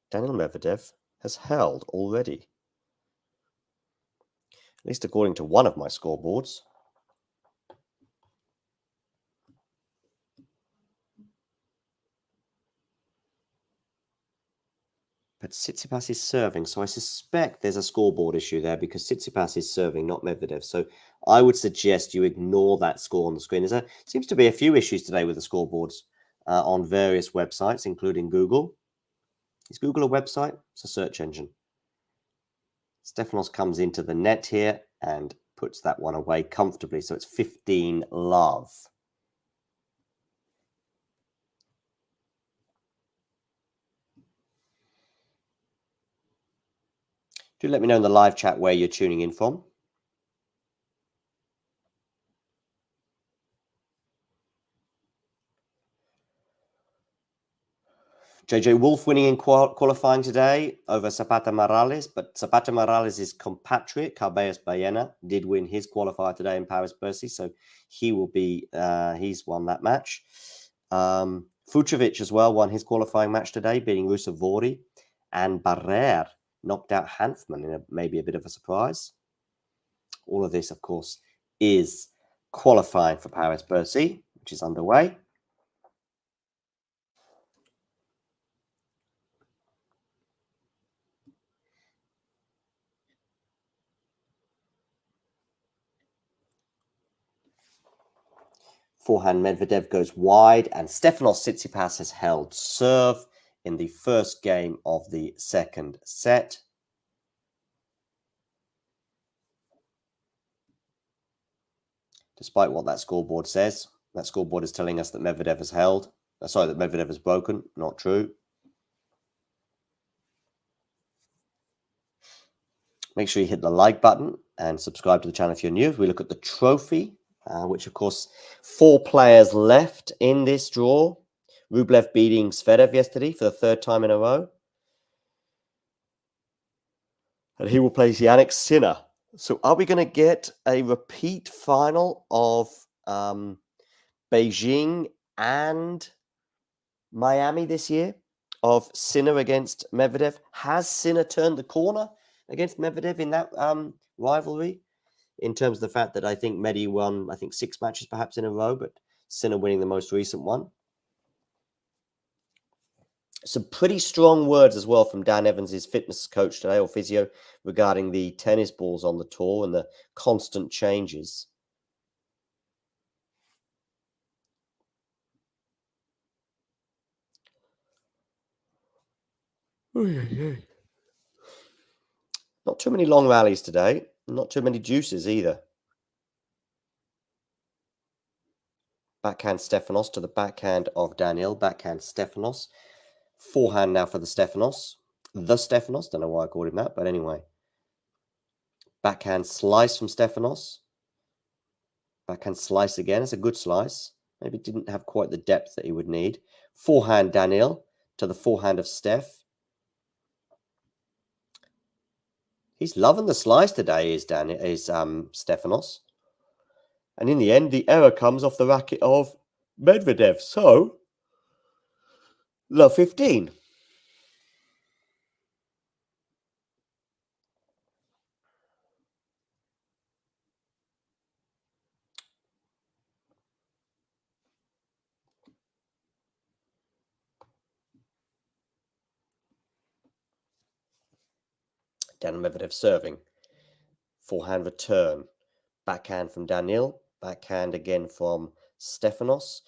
Daniil Medvedev has held already. At least according to one of my scoreboards. But Tsitsipas is serving, so I suspect there's a scoreboard issue there because Tsitsipas is serving, not Medvedev. So I would suggest you ignore that score on the screen. There seems to be a few issues today with the scoreboards on various websites, including Google. Is Google a website? It's a search engine. Stefanos comes into the net here and puts that one away comfortably. So it's 15 love. Do let me know in the live chat where you're tuning in from. JJ Wolf winning in qualifying today over Zapata Morales, but Zapata Morales' compatriot, Carballes Baena, did win his qualifier today in Paris-Bercy, so he will be, he's won that match. Fucsovics as well won his qualifying match today, beating Rusevori, and Barrère knocked out Hanfmann in maybe a bit of a surprise. All of this, of course, is qualifying for Paris-Bercy, which is underway. Forehand Medvedev goes wide, and Stefanos Tsitsipas has held serve in the first game of the second set. Despite what that scoreboard says, that scoreboard is telling us that Medvedev has held. That Medvedev has broken. Not true. Make sure you hit the like button and subscribe to the channel if you're new. We look at the trophy, which, of course, 4 players left in this draw. Rublev beating Zverev yesterday for the 3rd time in a row. And he will place Jannik Sinner. So are we going to get a repeat final of Beijing and Miami this year? Of Sinner against Medvedev? Has Sinner turned the corner against Medvedev in that rivalry? In terms of the fact that I think Medi won, 6 matches perhaps in a row, but Sinner winning the most recent one. Some pretty strong words as well from Dan Evans' fitness coach today, or physio, regarding the tennis balls on the tour and the constant changes. Not too many long rallies today. Not too many juices either. Backhand Stefanos to the backhand of Daniil. Backhand Stefanos. Forehand now for the Stefanos. The Stefanos. Don't know why I called him that, but anyway. Backhand slice from Stefanos. Backhand slice again. It's a good slice. Maybe didn't have quite the depth that he would need. Forehand Daniil to the forehand of Steph. He's loving the slice today, is Stefanos. And in the end, the error comes off the racket of Medvedev. So, love 15. Daniil Medvedev serving. Forehand return. Backhand from Daniil. Backhand again from Stefanos.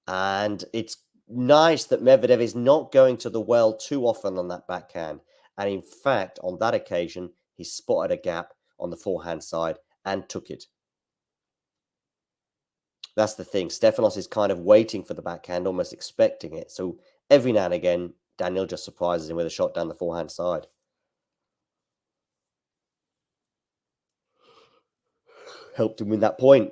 And it's nice that Medvedev is not going to the well too often on that backhand. And in fact, on that occasion, he spotted a gap on the forehand side and took it. That's the thing. Stefanos is kind of waiting for the backhand, almost expecting it. So every now and again, Daniil just surprises him with a shot down the forehand side. Helped him win that point.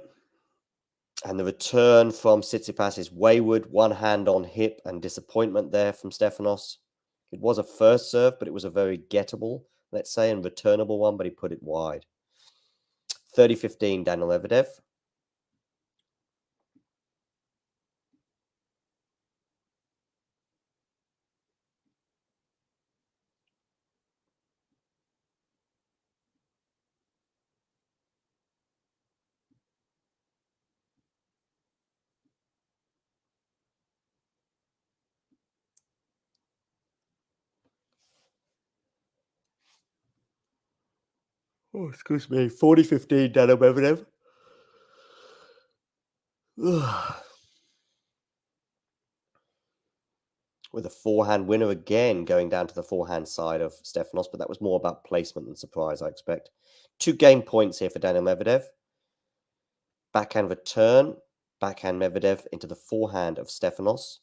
And the return from Tsitsipas is wayward. One hand on hip and disappointment there from Stefanos. It was a first serve, but it was a very gettable, let's say, and returnable one, but he put it wide. 30-15, Daniil Medvedev. Oh, excuse me. 40-15, Daniil Medvedev. With a forehand winner again going down to the forehand side of Stefanos, but that was more about placement than surprise, I expect. 2 game points here for Daniil Medvedev. Backhand return. Backhand Medvedev into the forehand of Stefanos.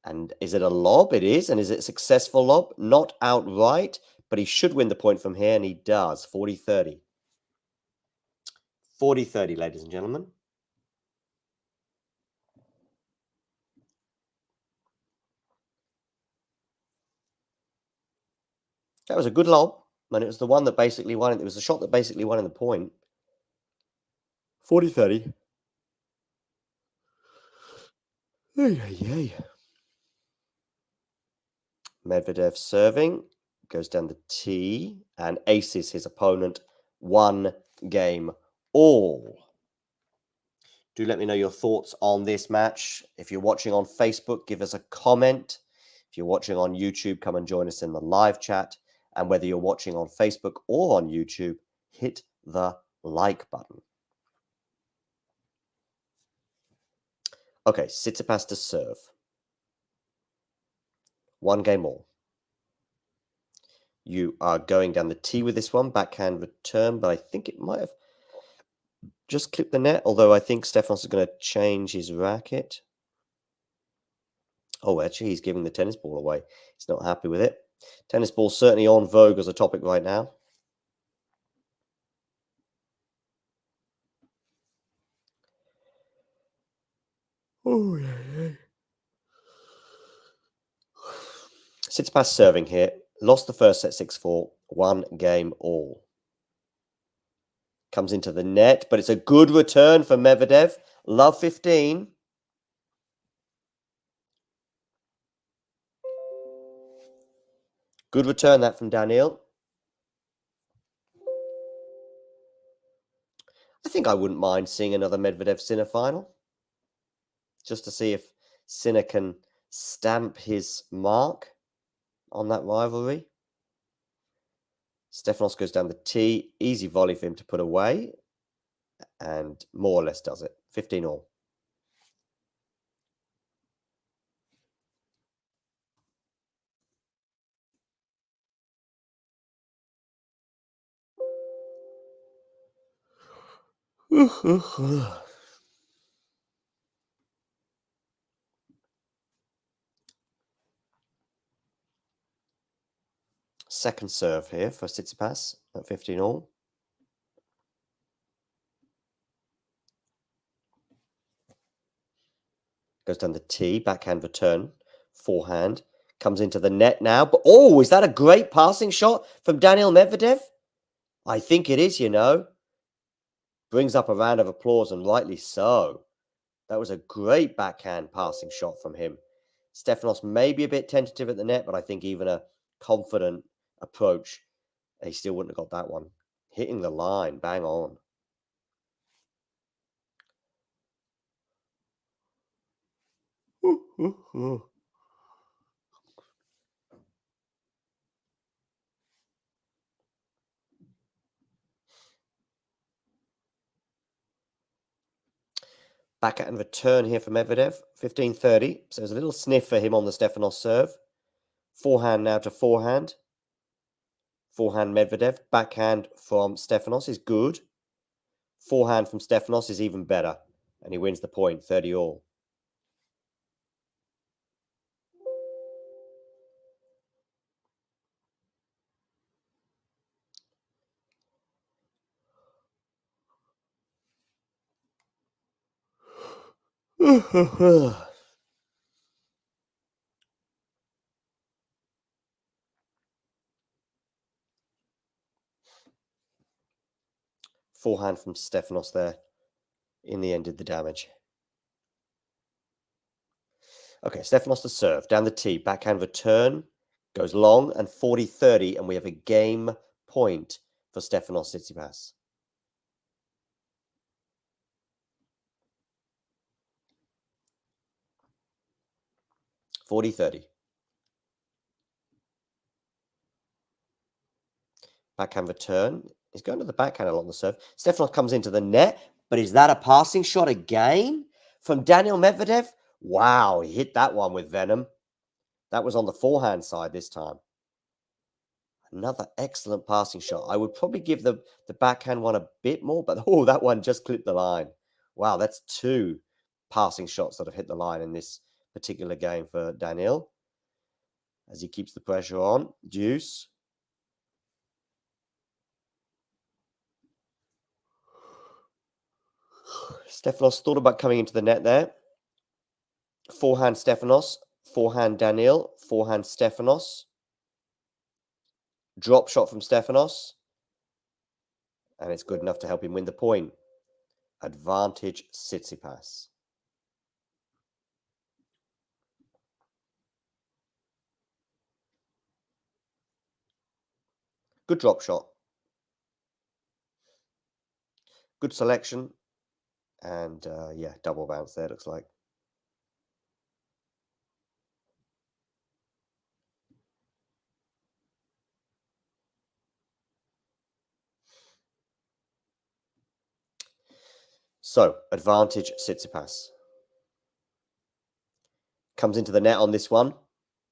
And is it a lob? It is. And is it a successful lob? Not outright, but he should win the point from here, and he does. 40-30. 40-30, ladies and gentlemen. That was a good lob, and it was the one that basically won it. It was the shot that basically won in the point. 40-30. Medvedev serving, goes down the tee and aces his opponent 1 game all. Do let me know your thoughts on this match. If you're watching on Facebook, give us a comment. If you're watching on YouTube, come and join us in the live chat. And whether you're watching on Facebook or on YouTube, hit the like button. Okay, Tsitsipas to serve. 1 game all. You are going down the tee with this one, backhand return, but I think it might have just clipped the net, although I think Stefanos is going to change his racket. Oh, actually, he's giving the tennis ball away. He's not happy with it. Tennis ball certainly on vogue as a topic right now. Oh, yeah. Tsitsipas serving here. Lost the first set 6-4. 1 game all. Comes into the net, but it's a good return for Medvedev. Love 15. Good return that from Daniil. I think I wouldn't mind seeing another Medvedev-Sinner final. Just to see if Sinner can stamp his mark on that rivalry. Stefanos goes down the tee. Easy volley for him to put away. And more or less does it. 15 all. Second serve here for Tsitsipas at 15 all. Goes down the tee, backhand return, forehand. Comes into the net now. But, oh, is that a great passing shot from Daniil Medvedev? I think it is, you know. Brings up a round of applause, and rightly so. That was a great backhand passing shot from him. Stefanos may be a bit tentative at the net, but I think even a confident approach, he still wouldn't have got that one. Hitting the line, bang on. Backhand return here for Medvedev, 15-30. So there's a little sniff for him on the Stefanos serve. Forehand now to forehand. Forehand Medvedev. Backhand from Stefanos is good. Forehand from Stefanos is even better. And he wins the point, 30 all. Forehand from Stefanos there. In the end, did the damage. Okay, Stefanos to serve. Down the tee. Backhand return. Goes long and 40-30. And we have a game point for Stefanos Tsitsipas. (40-30). Backhand return. He's going to the backhand along the serve. Stefanos comes into the net. But is that a passing shot again from Daniil Medvedev? Wow, he hit that one with venom. That was on the forehand side this time. Another excellent passing shot. I would probably give the backhand one a bit more, but oh, that one just clipped the line. Wow, that's 2 passing shots that have hit the line in this particular game for Daniil. As he keeps the pressure on. Deuce. Stefanos thought about coming into the net there. Forehand Stefanos. Forehand Daniil. Forehand Stefanos. Drop shot from Stefanos. And it's good enough to help him win the point. Advantage Tsitsipas. Good drop shot. Good selection. And yeah, double bounce there, looks like. So, advantage Tsitsipas. comes into the net on this one.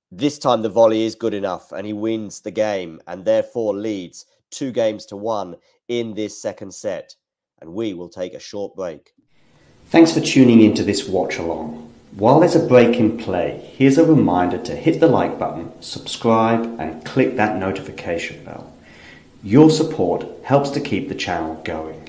This time the volley is good enough and he wins the game and therefore leads 2-1 in this second set. And we will take a short break. Thanks for tuning into this watch along. While there's a break in play, here's a reminder to hit the like button, subscribe and click that notification bell. Your support helps to keep the channel going.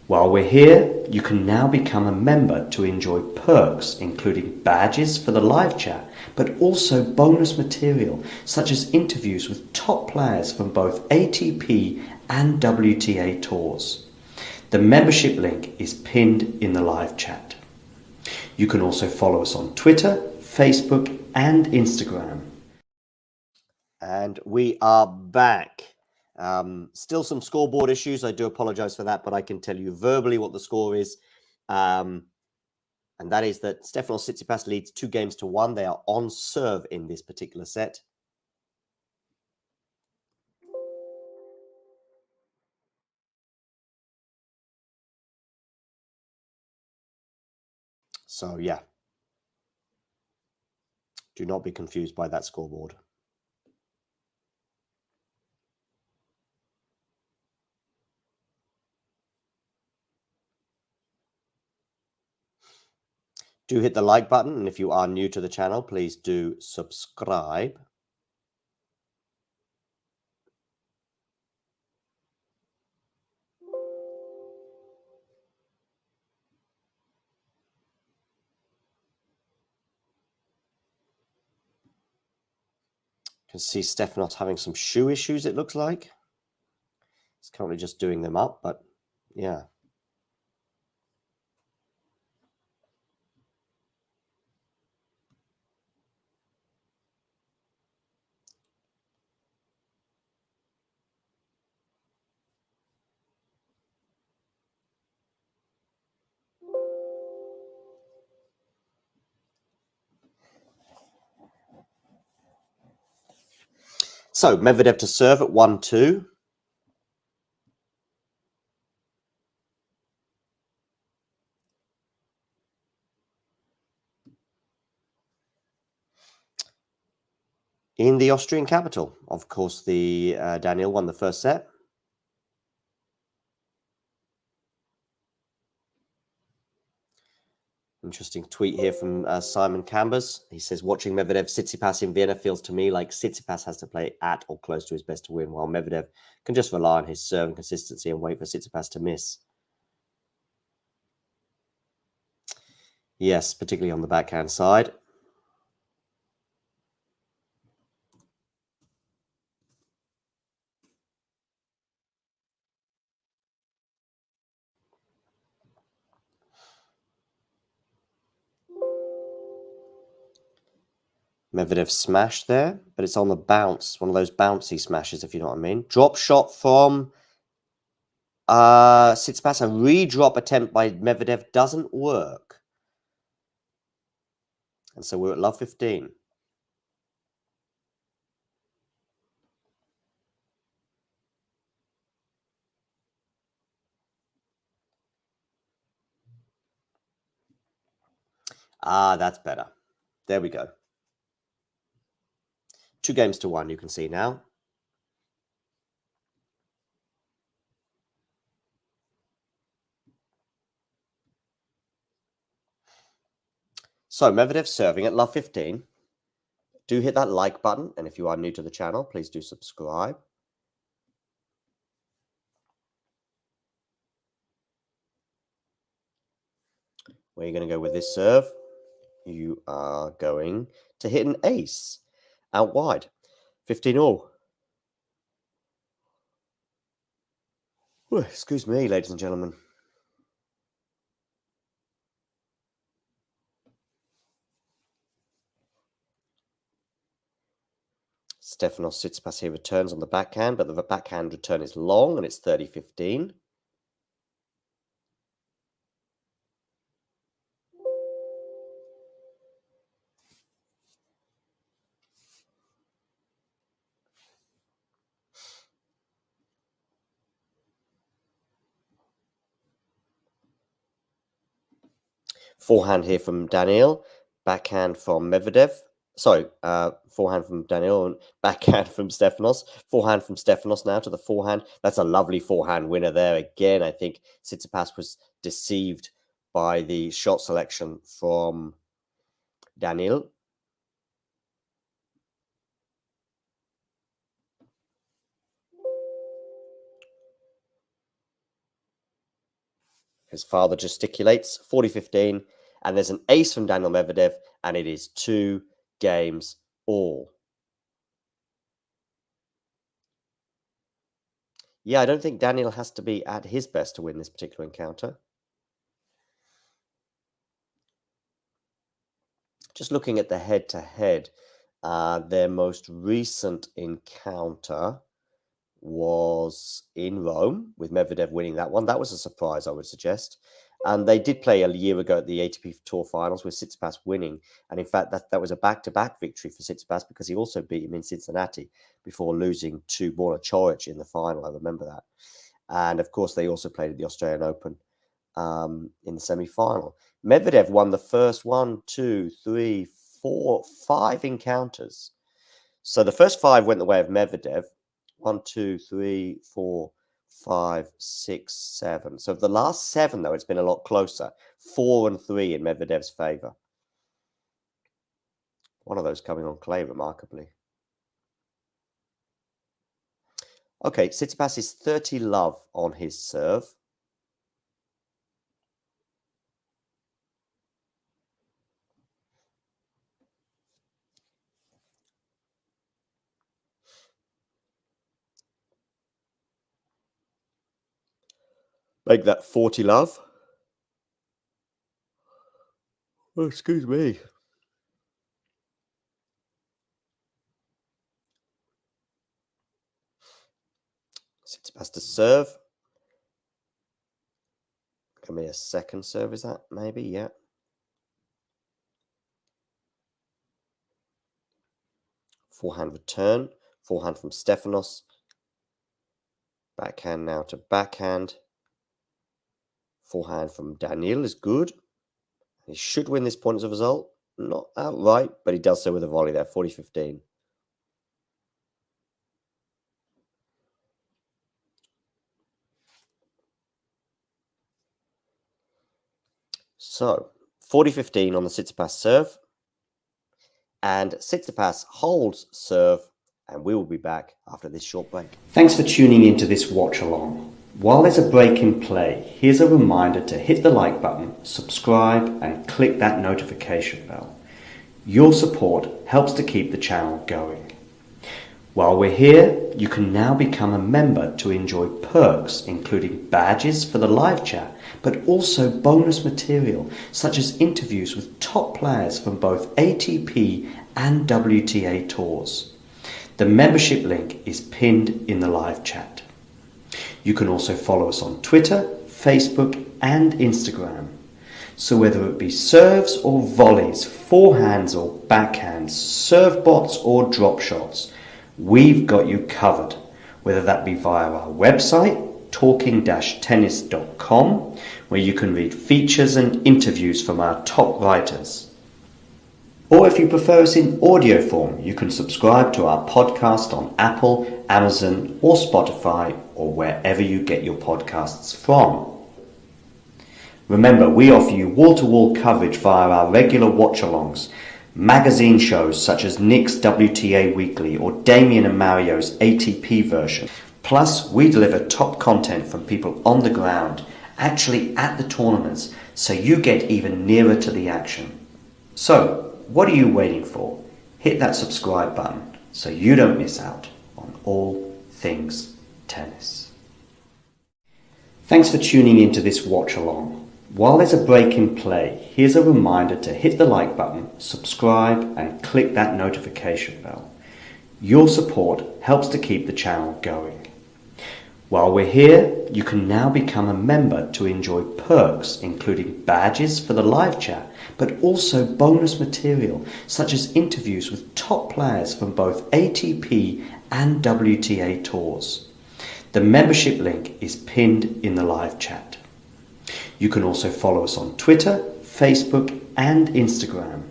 While we're here, you can now become a member to enjoy perks including badges for the live chat, but also bonus material such as interviews with top players from both ATP and WTA tours. The membership link is pinned in the live chat. You can also follow us on Twitter, Facebook and Instagram. And we are back. Still some scoreboard issues. I do apologize for that, but I can tell you verbally what the score is. And that is that Stefanos Tsitsipas leads 2-1. They are on serve in this particular set. So, yeah. Do not be confused by that scoreboard. Do hit the like button, and if you are new to the channel, please do subscribe. You can see Stefanos having some shoe issues, it looks like. He's currently just doing them up, but yeah. So, Medvedev to serve at 1-2. In the Austrian capital. Of course, the Daniil won the first set. Interesting tweet here from Simon Cambers. He says, watching Medvedev Tsitsipas in Vienna feels to me like Tsitsipas has to play at or close to his best to win, while Medvedev can just rely on his serve and consistency and wait for Tsitsipas to miss. Yes, particularly on the backhand side. Medvedev smash there, but it's on the bounce. One of those bouncy smashes, if you know what I mean. Drop shot from Tsitsipas. A re-drop attempt by Medvedev doesn't work. And so we're at love 15. That's better. There we go. 2-1, you can see now. So, Medvedev serving at love 15. Do hit that like button. And if you are new to the channel, please do subscribe. Where are you going to go with this serve? You are going to hit an ace out wide. 15-all. Excuse me, ladies and gentlemen. Stefanos Tsitsipas here returns on the backhand, but the backhand return is long and it's 30-15. Forehand here from Daniil, backhand from Medvedev. Sorry, forehand from Daniil and backhand from Stefanos. Forehand from Stefanos now to the forehand. That's a lovely forehand winner there. Again, I think Tsitsipas was deceived by the shot selection from Daniil. His father gesticulates, 40-15, and there's an ace from Daniil Medvedev, and it is 2 games all. Yeah, I don't think Daniil has to be at his best to win this particular encounter. Just looking at the head-to-head, their most recent encounter was in Rome, with Medvedev winning that one. That was a surprise, I would suggest. And they did play a year ago at the ATP Tour Finals with Tsitsipas winning. And in fact, that was a back-to-back victory for Tsitsipas because he also beat him in Cincinnati before losing to Borna Coric in the final. I remember that. And of course, they also played at the Australian Open in the semi-final. Medvedev won the first 1, 2, 3, 4, 5 encounters. So the first 5 went the way of Medvedev. 1, 2, 3, 4, 5, 6, 7. So the last 7, though, it's been a lot closer. 4 and 3 in Medvedev's favour. One of those coming on clay, remarkably. Okay, Tsitsipas is 30 love on his serve. Make that 40 love. Oh, excuse me. Tsitsipas to serve. Give me a second serve, is that maybe? Yeah. Forehand return. Forehand from Stefanos. Backhand now to backhand. Forehand from Daniil is good. He should win this point as a result. Not outright, but he does so with a volley there, 40-15. So, 40-15 on the Tsitsipas serve. And Tsitsipas holds serve, and we will be back after this short break. Thanks for tuning into this watch along. While there's a break in play, here's a reminder to hit the like button, subscribe, and click that notification bell. Your support helps to keep the channel going. While we're here, you can now become a member to enjoy perks, including badges for the live chat, but also bonus material, such as interviews with top players from both ATP and WTA tours. The membership link is pinned in the live chat. You can also follow us on Twitter, Facebook, and Instagram. So whether it be serves or volleys, forehands or backhands, serve bots or drop shots, we've got you covered, whether that be via our website, talking-tennis.com, where you can read features and interviews from our top writers. Or if you prefer us in audio form, you can subscribe to our podcast on Apple, Amazon, or Spotify, or wherever you get your podcasts from. Remember, we offer you wall-to-wall coverage via our regular watch-alongs, magazine shows such as Nick's WTA Weekly or Damien and Mario's ATP version. Plus, we deliver top content from people on the ground, actually at the tournaments, so you get even nearer to the action. So, what are you waiting for? Hit that subscribe button so you don't miss out on all things tennis. Thanks for tuning into this watch along. While there's a break in play, here's a reminder to hit the like button, subscribe, and click that notification bell. Your support helps to keep the channel going. While we're here, you can now become a member to enjoy perks, including badges for the live chat, but also bonus material, such as interviews with top players from both ATP and WTA tours. The membership link is pinned in the live chat. You can also follow us on Twitter, Facebook, and Instagram.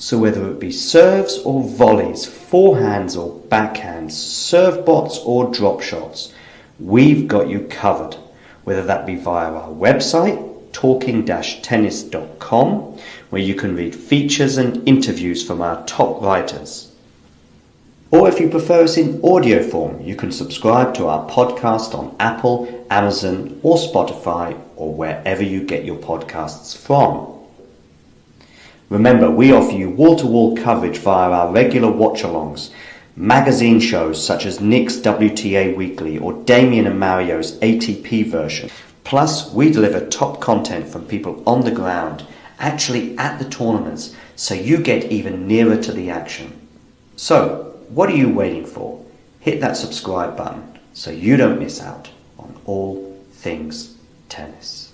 So whether it be serves or volleys, forehands or backhands, serve bots or drop shots, we've got you covered. Whether that be via our website, talking-tennis.com, where you can read features and interviews from our top writers. Or if you prefer us in audio form, you can subscribe to our podcast on Apple, Amazon or Spotify or wherever you get your podcasts from. Remember, we offer you wall-to-wall coverage via our regular watch-alongs, magazine shows such as Nick's WTA Weekly or Damien and Mario's ATP version. Plus, we deliver top content from people on the ground, actually at the tournaments, so you get even nearer to the action. So, what are you waiting for? Hit that subscribe button so you don't miss out on all things tennis.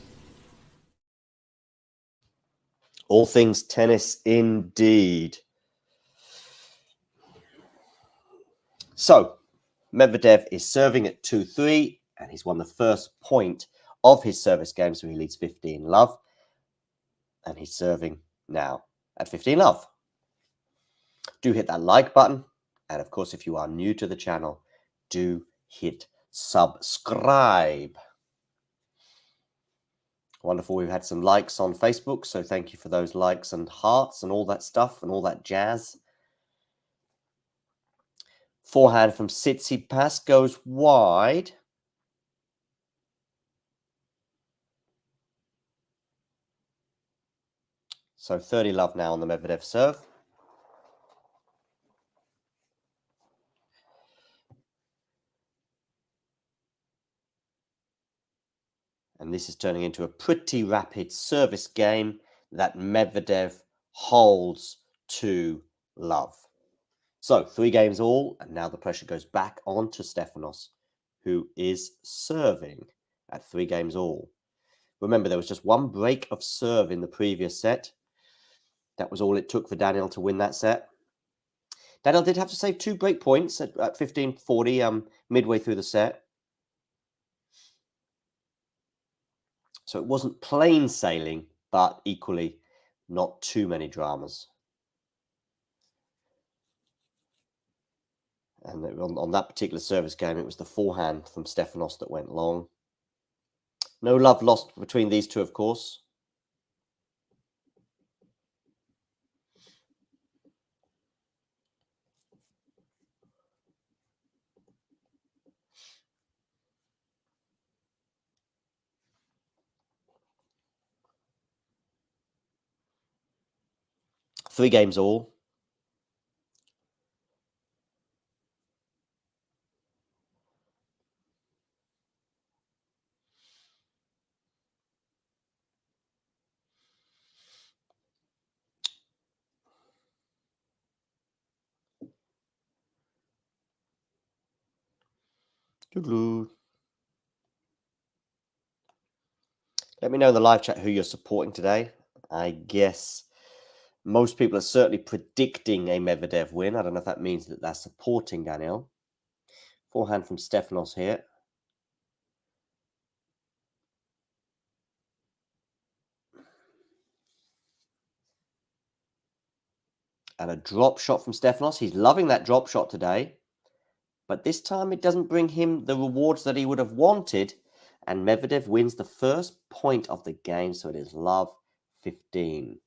All things tennis indeed. So, Medvedev is serving at 2-3, and he's won the first point of his service game, so he leads 15-love. And he's serving now at 15-love. Do hit that like button. And of course, if you are new to the channel, do hit subscribe. Wonderful. We've had some likes on Facebook, so thank you for those likes and hearts and all that stuff and all that jazz. Forehand from Tsitsipas goes wide. So 30-love now on the Medvedev serve. And this is turning into a pretty rapid service game that Medvedev holds to love. So 3 games all, and now the pressure goes back on to Stefanos, who is serving at 3 games all. Remember, there was just 1 break of serve in the previous set. That was all it took for Daniil to win that set. Daniil did have to save 2 break points at 15-40 midway through the set. So it wasn't plain sailing, but equally not too many dramas. And on that particular service game, it was the forehand from Stefanos that went long. No love lost between these two, of course. Three games all. Let me know in the live chat who you're supporting today. I guess most people are certainly predicting a Medvedev win. I don't know if that means that they're supporting Daniil. Forehand from Stefanos here. And a drop shot from Stefanos. He's loving that drop shot today. But this time it doesn't bring him the rewards that he would have wanted. And Medvedev wins the first point of the game. So it is love 15.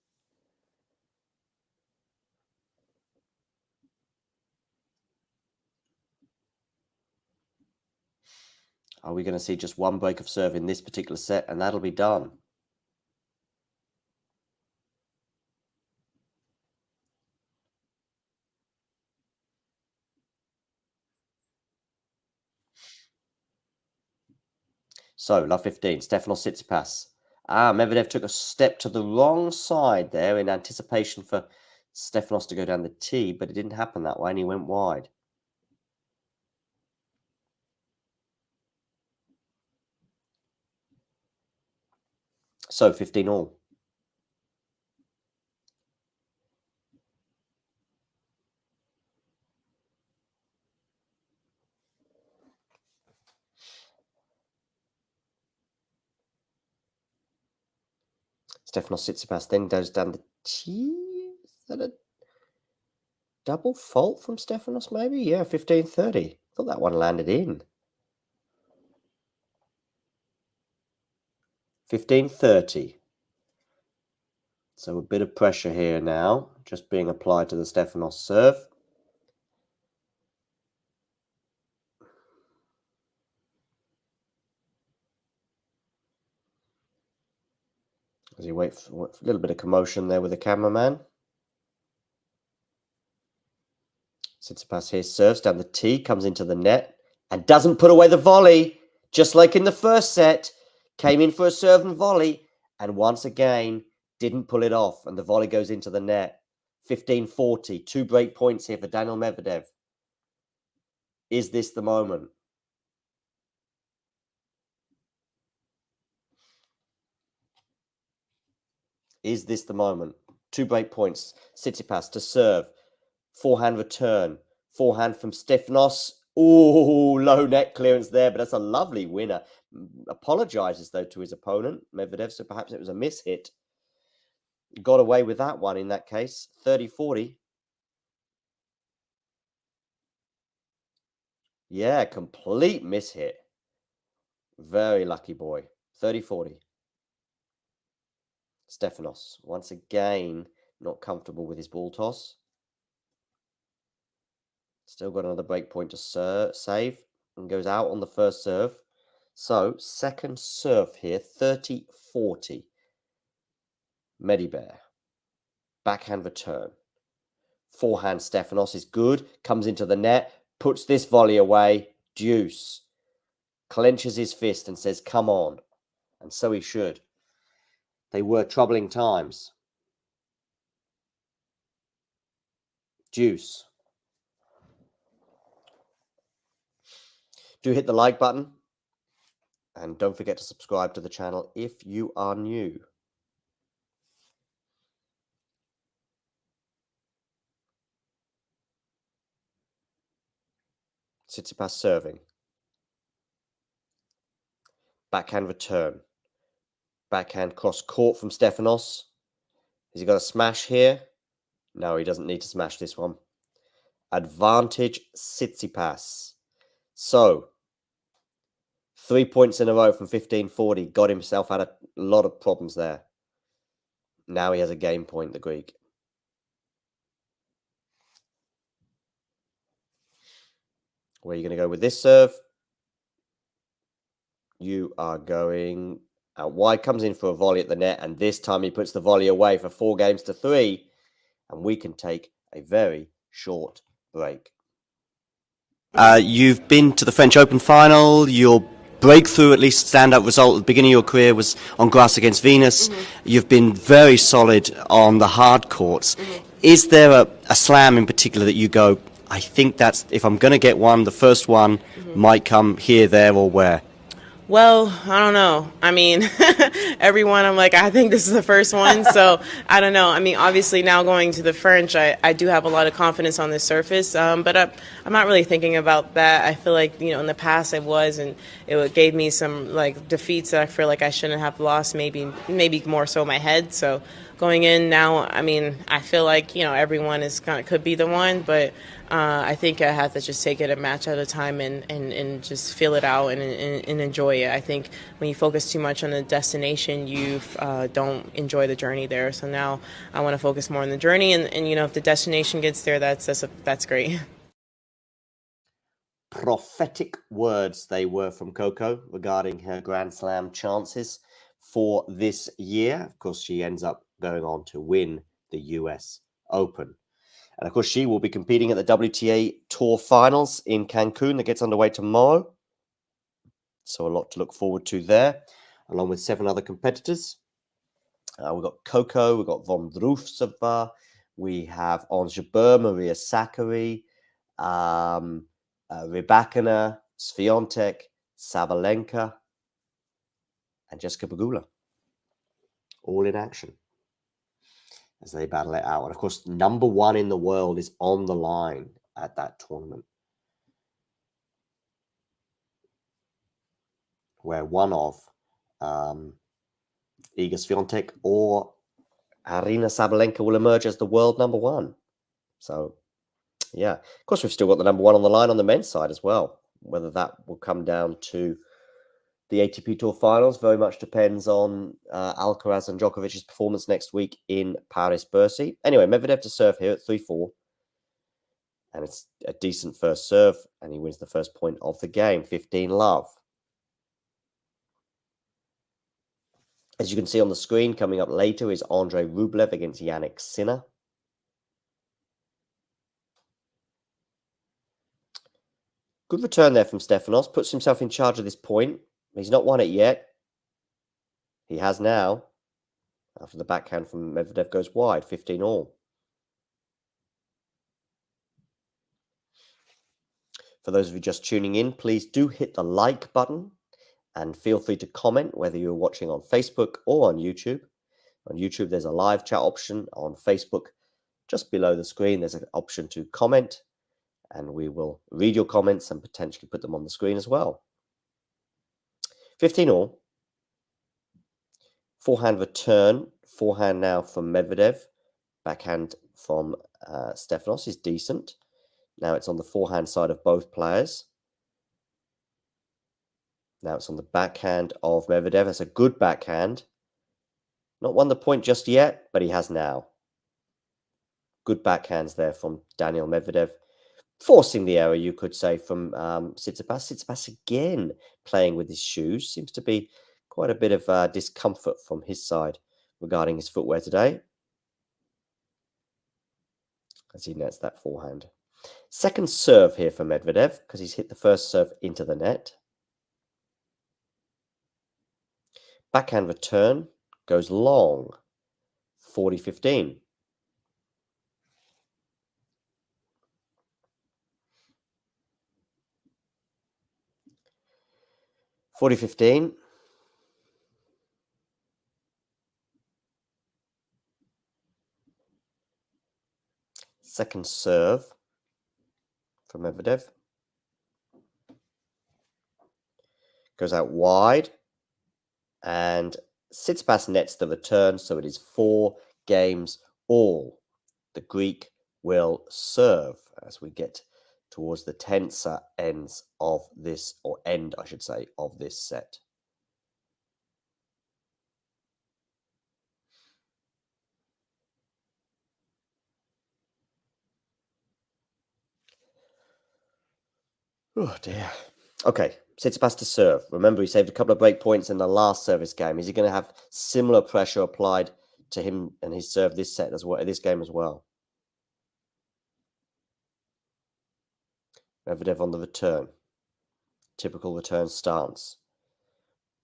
Are we going to see just 1 break of serve in this particular set? And that'll be done. So, love 15, Stefanos Tsitsipas. Medvedev took a step to the wrong side there in anticipation for Stefanos to go down the tee, but it didn't happen that way and he went wide. So, 15 all. Stefanos Tsitsipas then goes down the tee. Is that a double fault from Stefanos, maybe? Yeah, 15-30. Thought that one landed in. 15-30. So a bit of pressure here now, just being applied to the Stefanos serve. As you wait for a little bit of commotion there with the cameraman. Tsitsipas here serves down the tee, comes into the net, and doesn't put away the volley, just like in the first set. Came in for a serve and volley, and once again, didn't pull it off, and the volley goes into the net. 15-40, 2 break points here for Daniil Medvedev. Is this the moment? Is this the moment? 2 break points. Tsitsipas to serve. Forehand return. Forehand from Stefanos. Ooh, low net clearance there, but that's a lovely winner. Apologizes, though, to his opponent, Medvedev, so perhaps it was a mishit. Got away with that one in that case. 30-40. Yeah, complete mishit. Very lucky boy. 30-40. Stefanos, once again, not comfortable with his ball toss. Still got another break point to save and goes out on the first serve. So, second serve here, 30-40. Medvedev. Backhand return. Forehand Stefanos is good. Comes into the net. Puts this volley away. Deuce. Clenches his fist and says, come on. And so he should. They were troubling times. Deuce. Do hit the like button. And don't forget to subscribe to the channel if you are new. Tsitsipas serving. Backhand return. Backhand cross court from Stefanos. Has he got a smash here? No, he doesn't need to smash this one. Advantage Tsitsipas. So, 3 points in a row from 15-40. Got himself out of a lot of problems there. Now he has a game point, the Greek. Where are you going to go with this serve? You are going out wide, comes in for a volley at the net, and this time he puts the volley away for 4-3, and we can take a very short break. You've been to the French Open final. Your breakthrough, at least standout result at the beginning of your career, was on grass against Venus. You've been very solid on the hard courts. Is there a slam in particular that you go, I think that's, if I'm going to get one, the first one might come here, there, or where? Well, I don't know. I mean, everyone, I'm like, I think this is the first one. So I don't know. I mean, obviously now going to the French, I do have a lot of confidence on the surface. But I'm not really thinking about that. I feel like, in the past I was, and it gave me some like defeats that I feel like I shouldn't have lost, maybe more so my head. So going in now, I mean, I feel like, everyone could be the one, but I think I have to just take it a match at a time and just feel it out and enjoy it. I think when you focus too much on the destination, you don't enjoy the journey there. So now I want to focus more on the journey, and if the destination gets there, that's great. Prophetic words they were from Coco regarding her Grand Slam chances for this year. Of course, she ends up going on to win the US Open. And of course, she will be competing at the WTA Tour Finals in Cancun that gets underway tomorrow. So a lot to look forward to there, along with 7 other competitors. We've got Coco, we've got Vondrousova, we have Ons Jabeur, Maria Sakkari, Rybakina, Swiatek, Sabalenka, and Jessica Pegula. All in action as they battle it out. And of course, number 1 in the world is on the line at that tournament, where one of Iga Swiatek or Aryna Sabalenka will emerge as the world number 1. So Yeah. Of course, we've still got the number one on the line on the men's side as well. Whether that will come down to the ATP Tour Finals very much depends on Alcaraz and Djokovic's performance next week in Paris-Bercy. Anyway, Medvedev to serve here at 3-4. And it's a decent first serve, and he wins the first point of the game, 15-love. As you can see on the screen, coming up later is Andrei Rublev against Yannick Sinner. Good return there from Stefanos. Puts himself in charge of this point. He's not won it yet. He has now. After the backhand from Medvedev goes wide, 15-all. For those of you just tuning in, please do hit the like button and feel free to comment whether you're watching on Facebook or on YouTube. On YouTube, there's a live chat option. On Facebook, just below the screen, there's an option to comment, and we will read your comments and potentially put them on the screen as well. 15-all. Forehand return. Forehand now from Medvedev. Backhand from Stefanos is decent. Now it's on the forehand side of both players. Now it's on the backhand of Medvedev. That's a good backhand. Not won the point just yet, but he has now. Good backhands there from Daniil Medvedev. Forcing the error, you could say, from Tsitsipas. Tsitsipas again playing with his shoes. Seems to be quite a bit of discomfort from his side regarding his footwear today, as he nets that forehand. Second serve here for Medvedev, because he's hit the first serve into the net. Backhand return goes long, 40-15. Second serve from Medvedev. Goes out wide. And Tsitsipas nets the return, so it is 4-all. The Greek will serve as we get towards the tenser ends of this, or end, I should say, of this set. Oh dear. Okay, Tsitsipas to serve. Remember, he saved a couple of break points in the last service game. Is he going to have similar pressure applied to him and his serve this set as well, this game as well? Medvedev on the return. Typical return stance.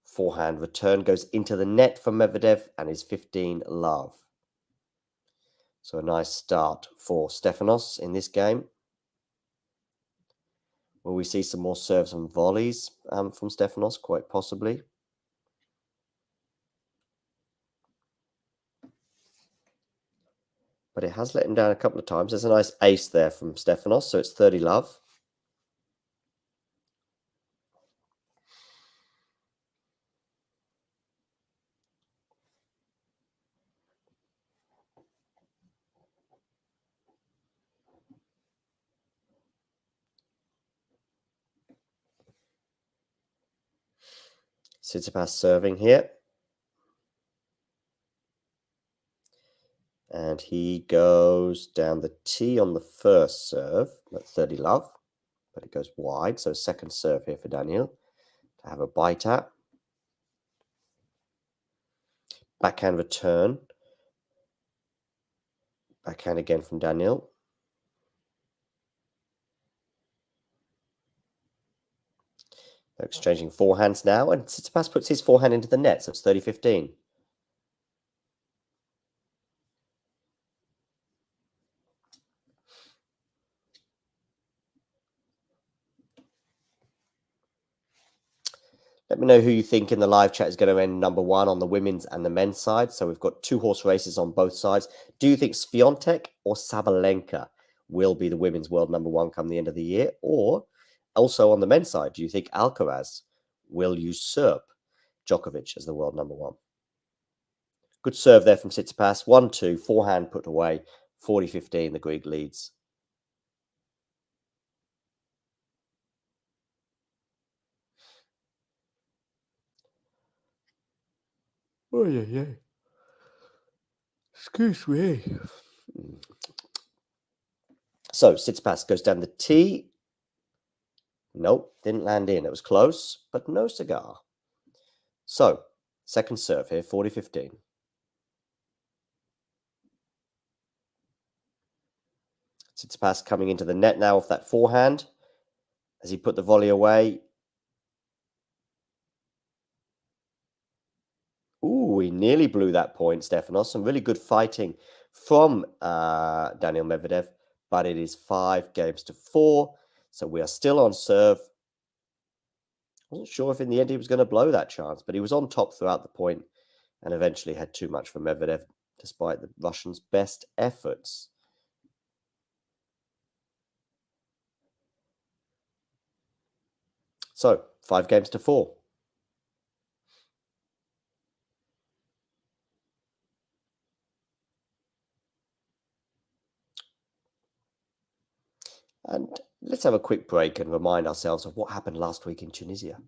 Forehand return goes into the net for Medvedev and is 15-love. So a nice start for Stefanos in this game. Will we see some more serves and volleys from Stefanos? Quite possibly. But it has let him down a couple of times. There's a nice ace there from Stefanos, so it's 30-love. Tsitsipas serving here. And he goes down the tee on the first serve at 30-love. But it goes wide, so second serve here for Daniil to have a bite at. Backhand return. Backhand again from Daniil. They're exchanging forehands now, and Tsitsipas puts his forehand into the net, so it's 30-15. Let me know who you think in the live chat is going to end number one on the women's and the men's side. So we've got 2 horse races on both sides. Do you think Swiatek or Sabalenka will be the women's world number one come the end of the year? Or also on the men's side, do you think Alcaraz will usurp Djokovic as the world number one? Good serve there from Tsitsipas. 1-2, forehand put away. 40-15, the Greek leads. Oh, yeah. Excuse me. So, Tsitsipas goes down the tee. Nope, didn't land in. It was close, but no cigar. So, second serve here, 40-15. Tsitsipas coming into the net now off that forehand. As he put the volley away. Ooh, he nearly blew that point, Stefanos. Some really good fighting from Daniil Medvedev, but it is 5-4. So we are still on serve. Wasn't sure if in the end he was going to blow that chance, but he was on top throughout the point and eventually had too much for Medvedev, despite the Russians' best efforts. So, 5-4. And let's have a quick break and remind ourselves of what happened last week in Tunisia.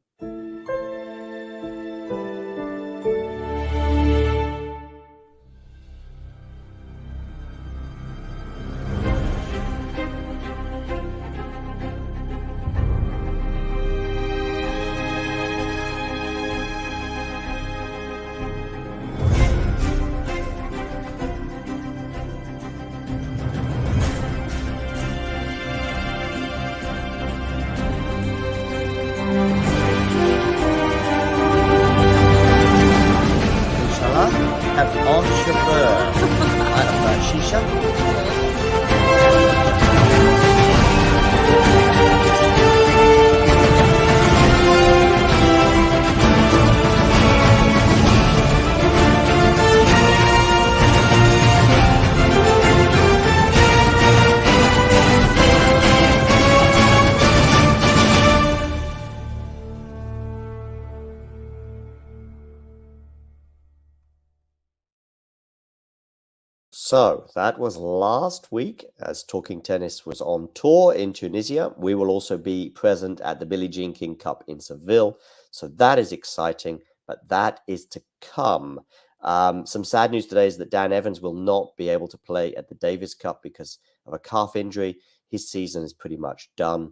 So that was last week as Talking Tennis was on tour in Tunisia. We will also be present at the Billie Jean King Cup in Seville. So that is exciting, but that is to come. Some sad news today is that Dan Evans will not be able to play at the Davis Cup because of a calf injury. His season is pretty much done.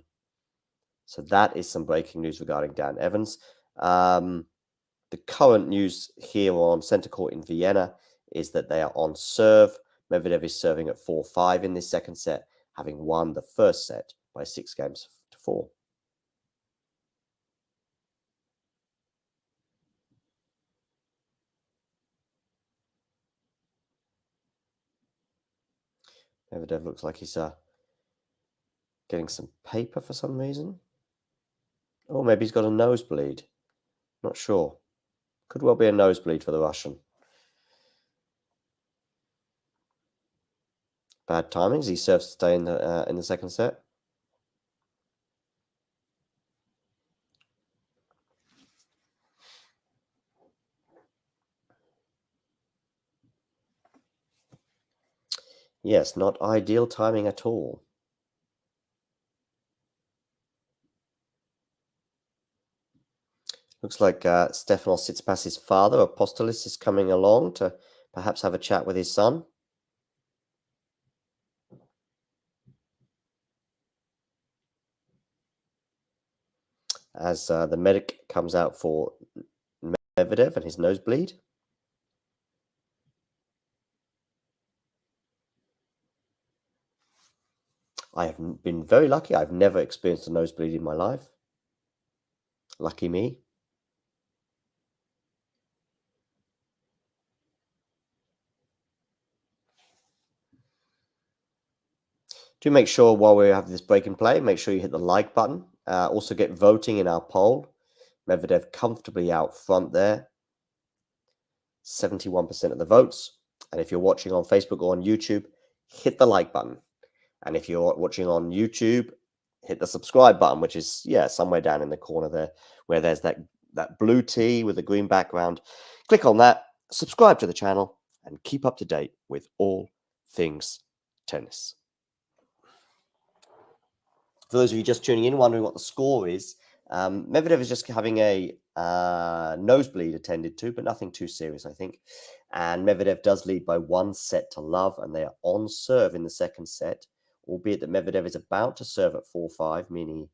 So that is some breaking news regarding Dan Evans. The current news here on Centre Court in Vienna is that they are on serve. Medvedev is serving at 4-5 in this second set, having won the first set by 6-4. Medvedev looks like he's getting some paper for some reason. Oh, maybe he's got a nosebleed. Not sure. Could well be a nosebleed for the Russian. Bad timings. He serves to stay in the second set. Yes, not ideal timing at all. Looks like Stefanos Tsitsipas' father, Apostolos, is coming along to perhaps have a chat with his son. As the medic comes out for Medvedev and his nosebleed. I have been very lucky. I've never experienced a nosebleed in my life. Lucky me. Do make sure while we have this break in play, make sure you hit the like button. Also get voting in our poll. Medvedev comfortably out front there. 71% of the votes. And if you're watching on Facebook or on YouTube, hit the like button. And if you're watching on YouTube, hit the subscribe button, which is, somewhere down in the corner there, where there's that blue T with the green background. Click on that, subscribe to the channel, and keep up to date with all things tennis. For those of you just tuning in, wondering what the score is, Medvedev is just having a nosebleed attended to, but nothing too serious, I think. And Medvedev does lead by 1-0, and they are on serve in the second set, albeit that Medvedev is about to serve at 4-5, meaning he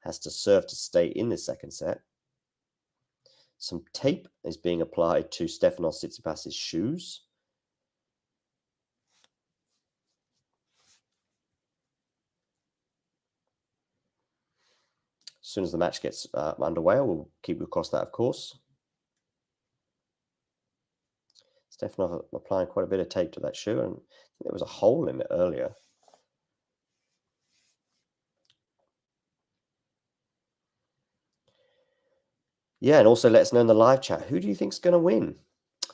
has to serve to stay in the second set. Some tape is being applied to Stefanos Tsitsipas' shoes. As soon as the match gets underway, we'll keep you across that, of course. Stefanos applying quite a bit of tape to that shoe, and there was a hole in it earlier. Yeah, and also let us know in the live chat, who do you think is going to win?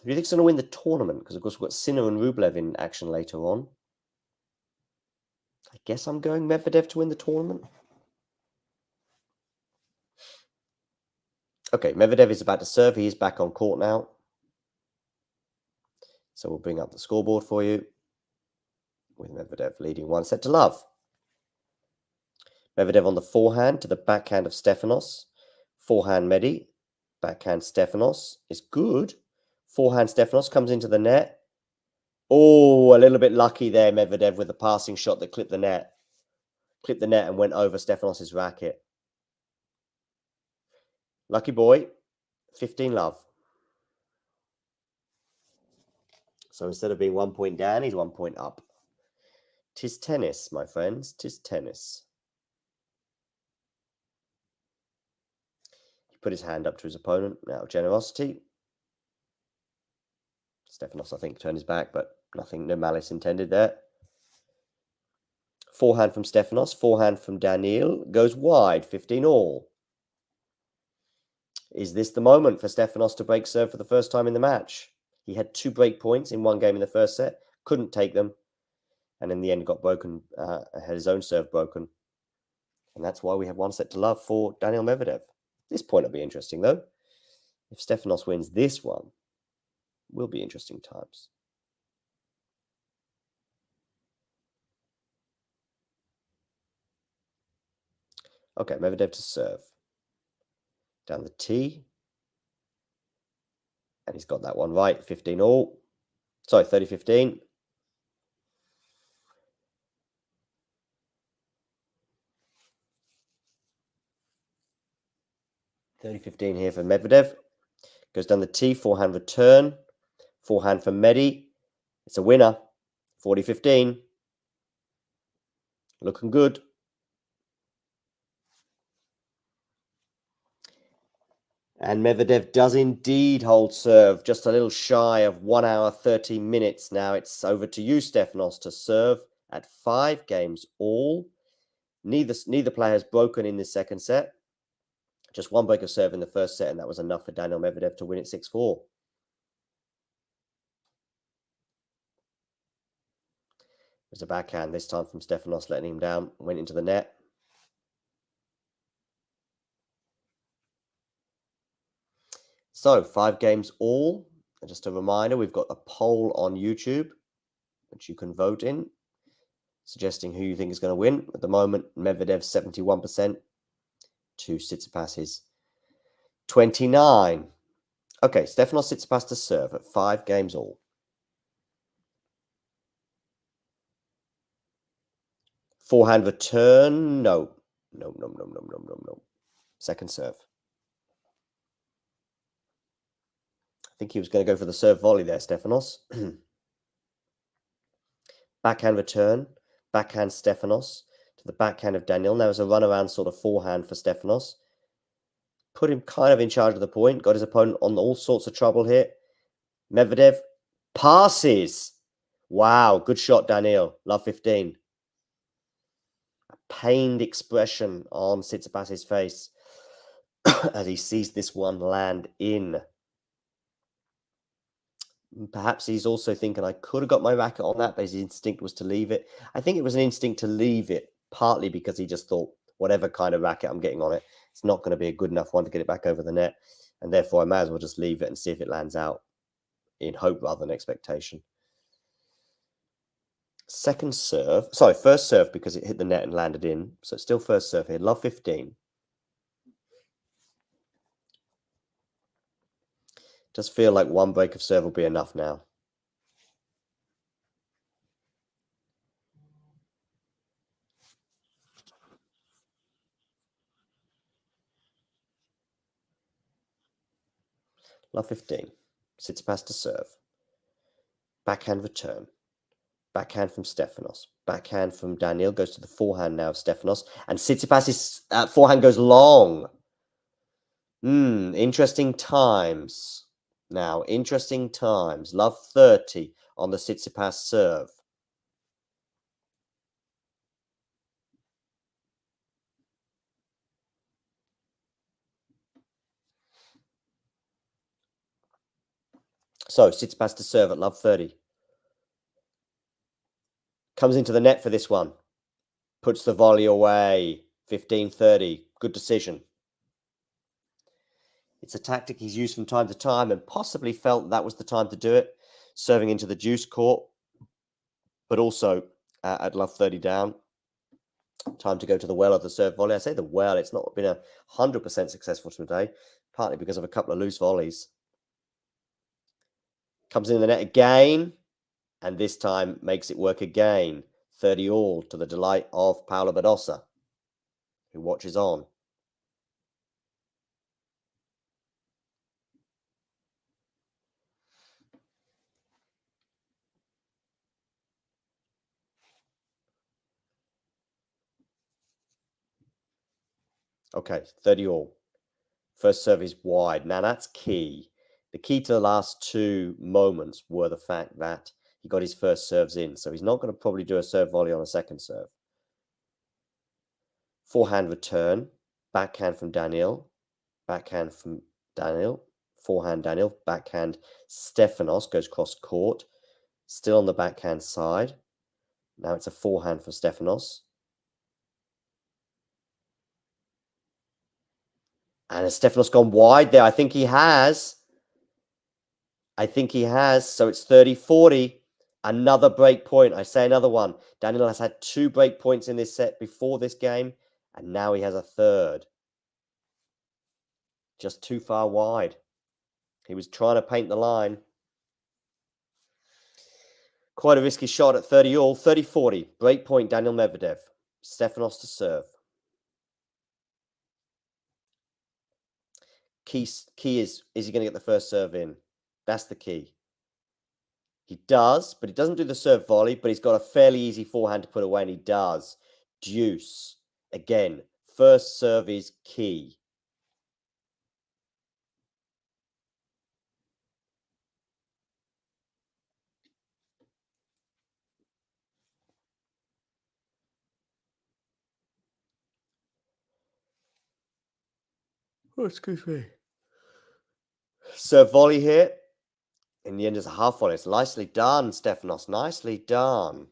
Who do you think is going to win the tournament? Because, of course, we've got Sinner and Rublev in action later on. I guess I'm going Medvedev to win the tournament. Okay, Medvedev is about to serve. He is back on court now. So we'll bring up the scoreboard for you, with Medvedev leading 1-0. Medvedev on the forehand to the backhand of Stefanos. Forehand Medi. Backhand Stefanos is good. Forehand Stefanos comes into the net. Oh, a little bit lucky there, Medvedev, with the passing shot that clipped the net. Clipped the net and went over Stefanos' racket. Lucky boy. 15-love. So instead of being 1 point down, he's 1 point up. 'Tis tennis, my friends. 'Tis tennis. He put his hand up to his opponent. Now, generosity. Stefanos, I think, turned his back, but nothing, no malice intended there. Forehand from Stefanos. Forehand from Daniil. Goes wide. 15-all. Is this the moment for Stefanos to break serve for the first time in the match? He had 2 break points in one game in the first set. Couldn't take them. And in the end, got broken, had his own serve broken. And that's why we have 1-0 for Daniil Medvedev. This point will be interesting, though. If Stefanos wins this one, will be interesting times. Okay, Medvedev to serve. Down the tee. And he's got that one right. 15-all. Sorry, 30-15. Here for Medvedev. Goes down the tee. Forehand return. Forehand for Medi. It's a winner. 40-15. Looking good. And Medvedev does indeed hold serve, just a little shy of 1 hour, 30 minutes. Now it's over to you, Stefanos, to serve at 5 games all. Neither player has broken in this second set. Just 1 break of serve in the first set, and that was enough for Daniil Medvedev to win it 6-4. There's a backhand, this time from Stefanos, letting him down, went into the net. So, 5 games all. And just a reminder, we've got a poll on YouTube, which you can vote in, suggesting who you think is going to win. At the moment, Medvedev 71% to Tsitsipas 29%. Okay, Stefanos Tsitsipas to serve at 5 games all. Forehand return, no. Second serve. I think he was going to go for the serve volley there, Stefanos. Backhand return, backhand Stefanos to the backhand of Daniil. Now it's a runaround sort of forehand for Stefanos. Put him kind of in charge of the point. Got his opponent on all sorts of trouble here. Medvedev passes. Wow, good shot, Daniil. Love 15. A pained expression on Tsitsipas' face as he sees this one land in. Perhaps he's also thinking, I could have got my racket on that, but his instinct was to leave it. I think it was an instinct to leave it, partly because he just thought, whatever kind of racket I'm getting on it, it's not going to be a good enough one to get it back over the net. And therefore, I may as well just leave it and see if it lands out in hope rather than expectation. Second serve. Sorry, first serve because it hit the net and landed in. So it's still first serve here. Love 15. Does feel like one break of serve will be enough now. Love 15. Tsitsipas to serve. Backhand return. Backhand from Stefanos. Backhand from Daniil goes to the forehand now of Stefanos. And Tsitsipas' forehand goes long. Interesting times. Now, interesting times. Love 30 on the Tsitsipas serve. So, Tsitsipas to serve at love 30. Comes into the net for this one. Puts the volley away. 15-30. Good decision. It's a tactic he's used from time to time and possibly felt that was the time to do it. Serving into the juice court. But also at love 30 down. Time to go to the well of the serve volley. I say the well. It's not been 100% successful today. Partly because of a couple of loose volleys. Comes in the net again, and this time makes it work again. 30 all to the delight of Paolo Badosa, who watches on. Okay, 30 all. First serve is wide. Now that's key. The key to the last two moments were the fact that he got his first serves in. So he's not going to probably do a serve volley on a second serve. Forehand return. Backhand from Daniil. Backhand from Daniil. Forehand Daniil. Backhand Stefanos goes cross court. Still on the backhand side. Now it's a forehand for Stefanos. And has Stefanos gone wide there? I think he has. So it's 30-40. Another break point. I say another one. Daniil has had 2 break points in this set before this game. And now he has a third. Just too far wide. He was trying to paint the line. Quite a risky shot at 30 all. 30-40. Break point Daniil Medvedev. Stefanos to serve. Key is he going to get the first serve in? That's the key. He does, but he doesn't do the serve volley, but he's got a fairly easy forehand to put away, and he does. Deuce. Again, first serve is key. Oh, excuse me. Serve volley here. In the end, it's a half volley. It's nicely done, Stefanos. Nicely done.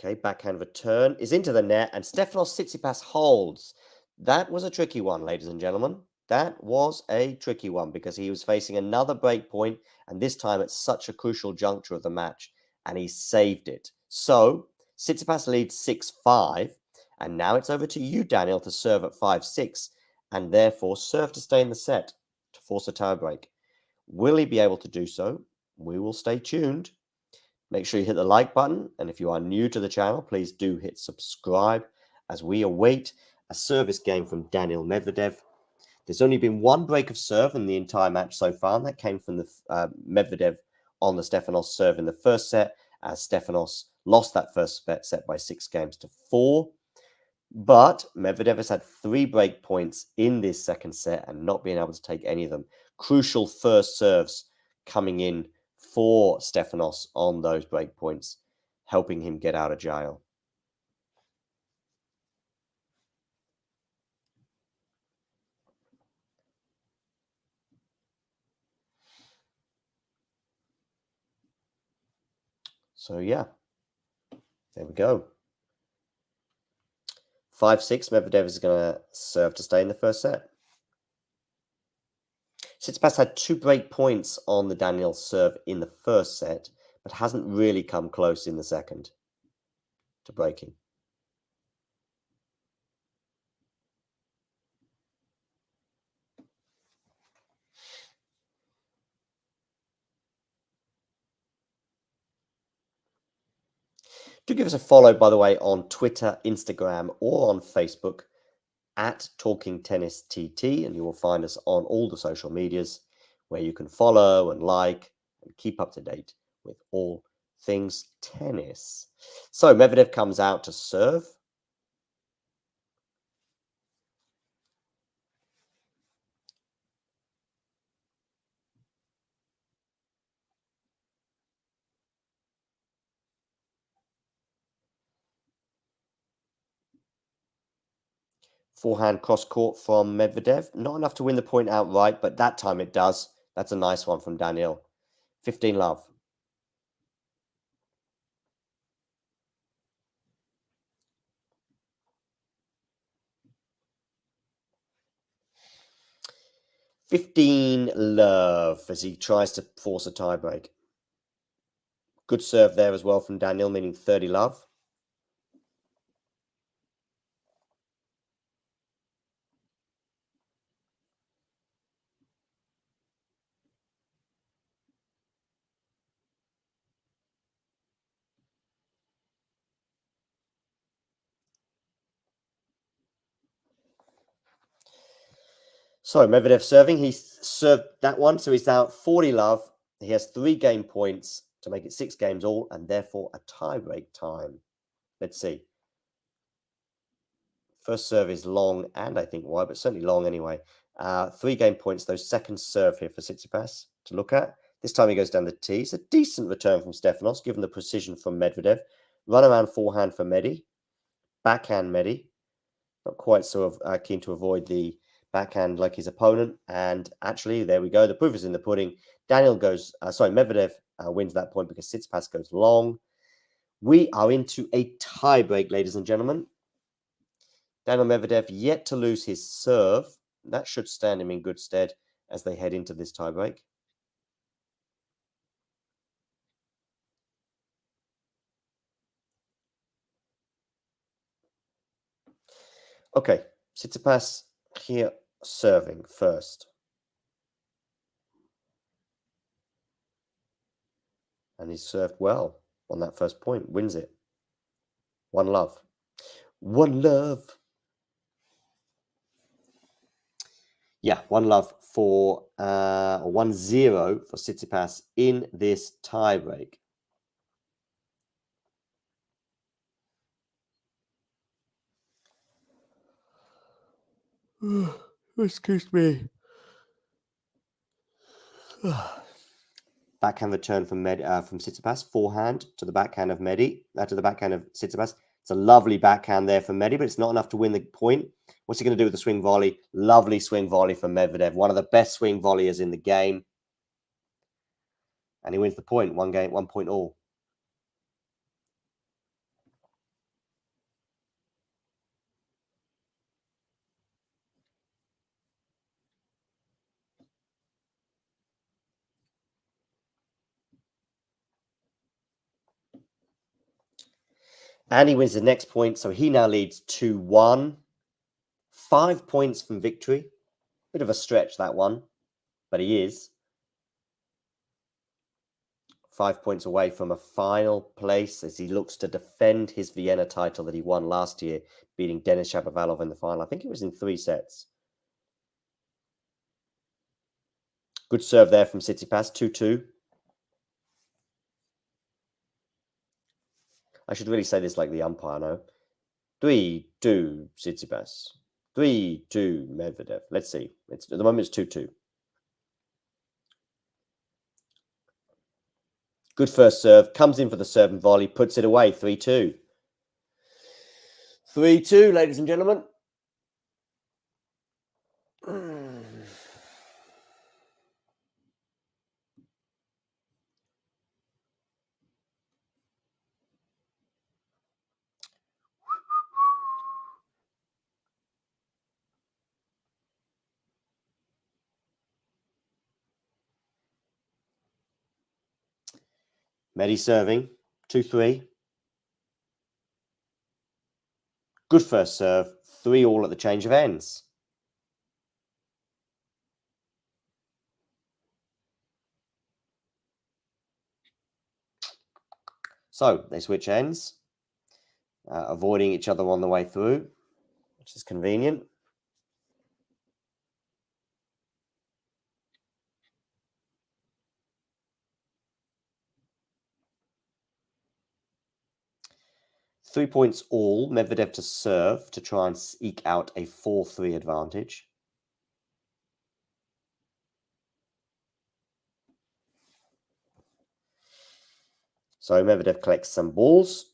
Okay, backhand return is into the net, and Stefanos Tsitsipas holds. That was a tricky one, ladies and gentlemen. That was a tricky one because he was facing another break point, and this time at such a crucial juncture of the match, and he saved it. So, Tsitsipas leads 6-5, and now it's over to you, Daniil, to serve at 5-6, and therefore serve to stay in the set to force a tie break. Will he be able to do so? We will stay tuned. Make sure you hit the like button, and if you are new to the channel, please do hit subscribe as we await a service game from Daniil Medvedev. There's only been one break of serve in the entire match so far, and that came from the Medvedev on the Stefanos serve in the first set, as Stefanos lost that first set by 6-4. But Medvedev has had 3 break points in this second set and not being able to take any of them. Crucial first serves coming in for Stefanos on those break points, helping him get out of jail. So, yeah, there we go. 5-6. Medvedev is going to serve to stay in the first set. Tsitsipas had 2 break points on the Daniil serve in the first set, but hasn't really come close in the second to breaking. Do give us a follow, by the way, on Twitter, Instagram, or on Facebook at Talking Tennis TT, and you will find us on all the social medias where you can follow and like and keep up to date with all things tennis. So Medvedev comes out to serve. Forehand cross court from Medvedev. Not enough to win the point outright, but that time it does. That's a nice one from Daniil. 15-love. $15-love as he tries to force a tiebreak. Good serve there as well from Daniil, meaning 30-love. So Medvedev serving. He served that one, so he's now 40-love. He has 3 game points to make it 6 games all, and therefore a tiebreak time. Let's see. First serve is long and I think wide, but certainly long anyway. 3 game points, though. Second serve here for Tsitsipas to look at. This time he goes down the tee. It's a decent return from Stefanos, given the precision from Medvedev. Run around forehand for Medi. Backhand Medi. Not quite so keen to avoid the backhand like his opponent. And actually, there we go. The proof is in the pudding. Medvedev wins that point because Tsitsipas goes long. We are into a tiebreak, ladies and gentlemen. Daniil Medvedev yet to lose his serve. That should stand him in good stead as they head into this tiebreak. Okay, Tsitsipas here serving first. And he's served well on that first point. Wins it. 1-love. 1-love. Yeah, 1-love for 1-0 for Tsitsipas in this tiebreak. Excuse me. Backhand return from Tsitsipas. Forehand to the backhand of Medi. To the backhand of Tsitsipas. It's a lovely backhand there for Medi, but it's not enough to win the point. What's he going to do with the swing volley? Lovely swing volley from Medvedev. One of the best swing volleyers in the game. And he wins the point. 1 point all. And he wins the next point, so he now leads 2-1. 5 points from victory. Bit of a stretch, that one, but he is 5 points away from a final place as he looks to defend his Vienna title that he won last year, beating Denis Shapovalov in the final. I think it was in 3 sets. Good serve there from Tsitsipas, 2-2. I should really say this like the umpire, no? 3-2 Tsitsipas. 3-2 Medvedev. Let's see. At the moment, it's 2-2. Good first serve. Comes in for the serve and volley. Puts it away. 3-2. 3-2, ladies and gentlemen. Medi serving, 2-3. Good first serve, 3-all at the change of ends. So they switch ends, avoiding each other on the way through, which is convenient. Three points all, Medvedev to serve to try and eke out a 4-3 advantage. So Medvedev collects some balls.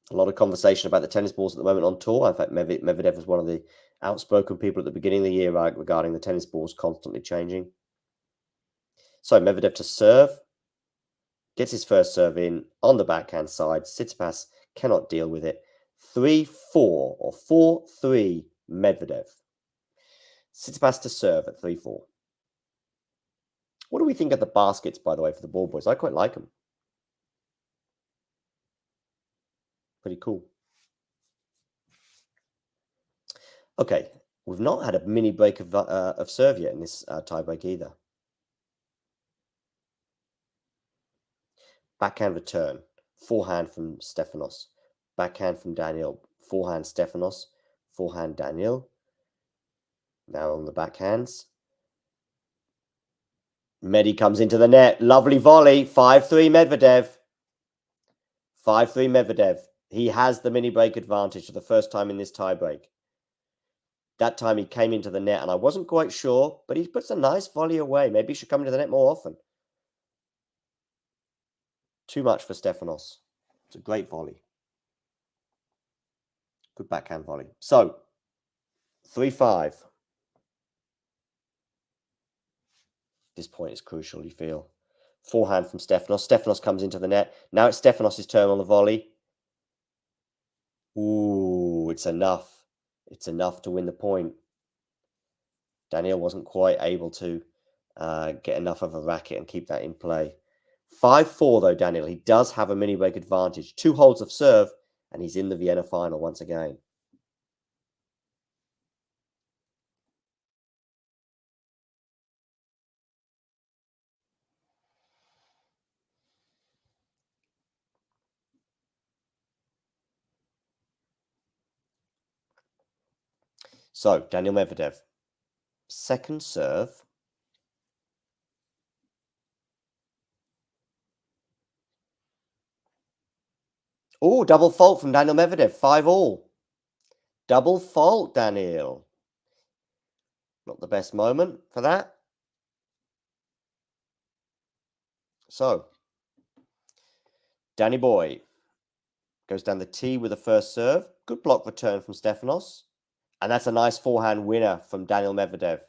A lot of conversation about the tennis balls at the moment on tour. In fact, Medvedev was one of the outspoken people at the beginning of the year regarding the tennis balls constantly changing. So Medvedev to serve. Gets his first serve in on the backhand side. Tsitsipas cannot deal with it. 3-4 or 4-3 Medvedev. Tsitsipas to serve at 3-4. What do we think of the baskets, by the way, for the ball boys? I quite like them. Pretty cool. Okay, we've not had a mini break of serve yet in this tie break either. Backhand return. Forehand from Stefanos. Backhand from Daniil. Forehand Stefanos. Forehand Daniil. Now on the backhands. Medi comes into the net. Lovely volley. 5-3 Medvedev. 5-3 Medvedev. He has the mini break advantage for the first time in this tie break. That time he came into the net, and I wasn't quite sure, but he puts a nice volley away. Maybe he should come into the net more often. Too much for Stefanos. It's a great volley. Good backhand volley. So, 3-5. This point is crucial, you feel. Forehand from Stefanos. Stefanos comes into the net. Now it's Stefanos' turn on the volley. Ooh, it's enough. It's enough to win the point. Daniil wasn't quite able to get enough of a racket and keep that in play. 5-4 though, Daniil. He does have a mini break advantage. 2 holds of serve, and he's in the Vienna final once again. So, Daniil Medvedev. Second serve. Oh, double fault from Daniil Medvedev. 5-all. Double fault, Daniil. Not the best moment for that. So, Danny Boy goes down the tee with the first serve. Good block return from Stefanos. And that's a nice forehand winner from Daniil Medvedev.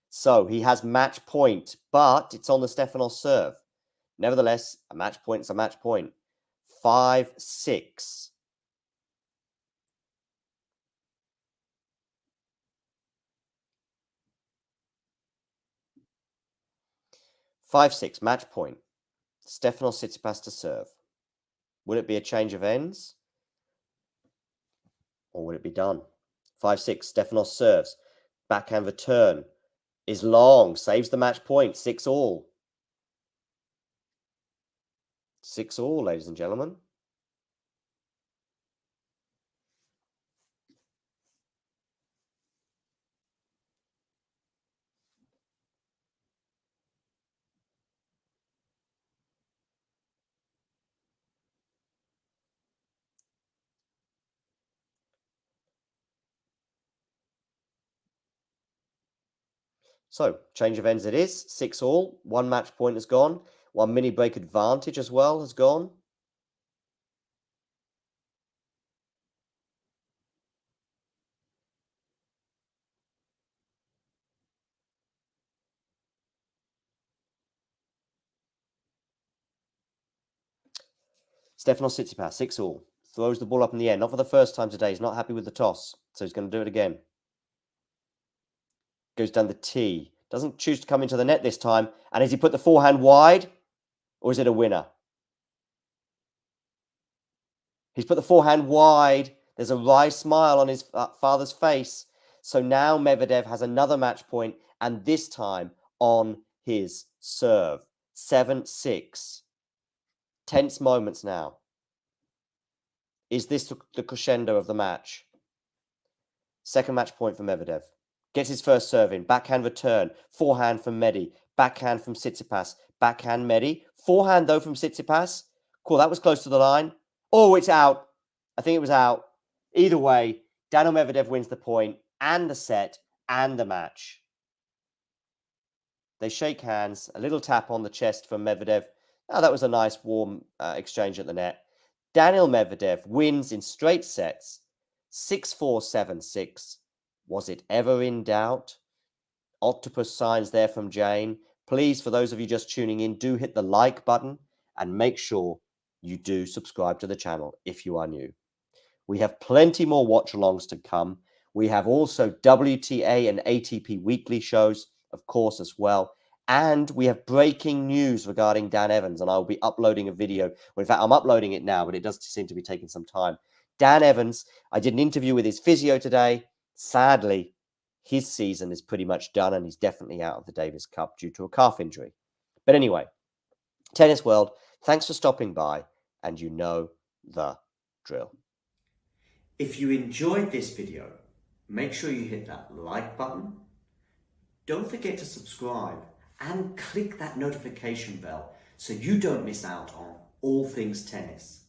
So, he has match point, but it's on the Stefanos serve. Nevertheless, a match point is a match point. 5-6. Match point. Stefanos Tsitsipas to serve. Would it be a change of ends? Or would it be done? 5-6. Stefanos serves. Backhand return is long. Saves the match point. 6-all. 6-all, ladies and gentlemen. So, change of ends it is. 6-all. 1 match point has gone. 1 mini break advantage as well has gone. Stefanos Tsitsipas, 6-all. Throws the ball up in the air. Not for the first time today. He's not happy with the toss. So he's going to do it again. Goes down the tee. Doesn't choose to come into the net this time. And has he put the forehand wide? Or is it a winner? He's put the forehand wide. There's a wry smile on his father's face. So now Medvedev has another match point, and this time on his serve. 7-6. Tense moments now. Is this the crescendo of the match? Second match point for Medvedev. Gets his first serve in. Backhand return. Forehand from Medi. Backhand from Tsitsipas. Backhand Medi. Forehand, though, from Tsitsipas. Cool, that was close to the line. Oh, it's out. I think it was out. Either way, Daniil Medvedev wins the point and the set and the match. They shake hands. A little tap on the chest from Medvedev. Oh, that was a nice, warm exchange at the net. Daniil Medvedev wins in straight sets. 6-4, 7-6. Was it ever in doubt? Octopus signs there from Jane. Please, for those of you just tuning in, do hit the like button and make sure you do subscribe to the channel if you are new. We have plenty more watch-alongs to come. We have also WTA and ATP weekly shows, of course, as well. And we have breaking news regarding Dan Evans, and I will be uploading a video. Well, in fact, I'm uploading it now, but it does seem to be taking some time. Dan Evans, I did an interview with his physio today. Sadly, his season is pretty much done, and he's definitely out of the Davis Cup due to a calf injury. But anyway, Tennis World, thanks for stopping by, and you know the drill. If you enjoyed this video, make sure you hit that like button. Don't forget to subscribe and click that notification bell so you don't miss out on all things tennis.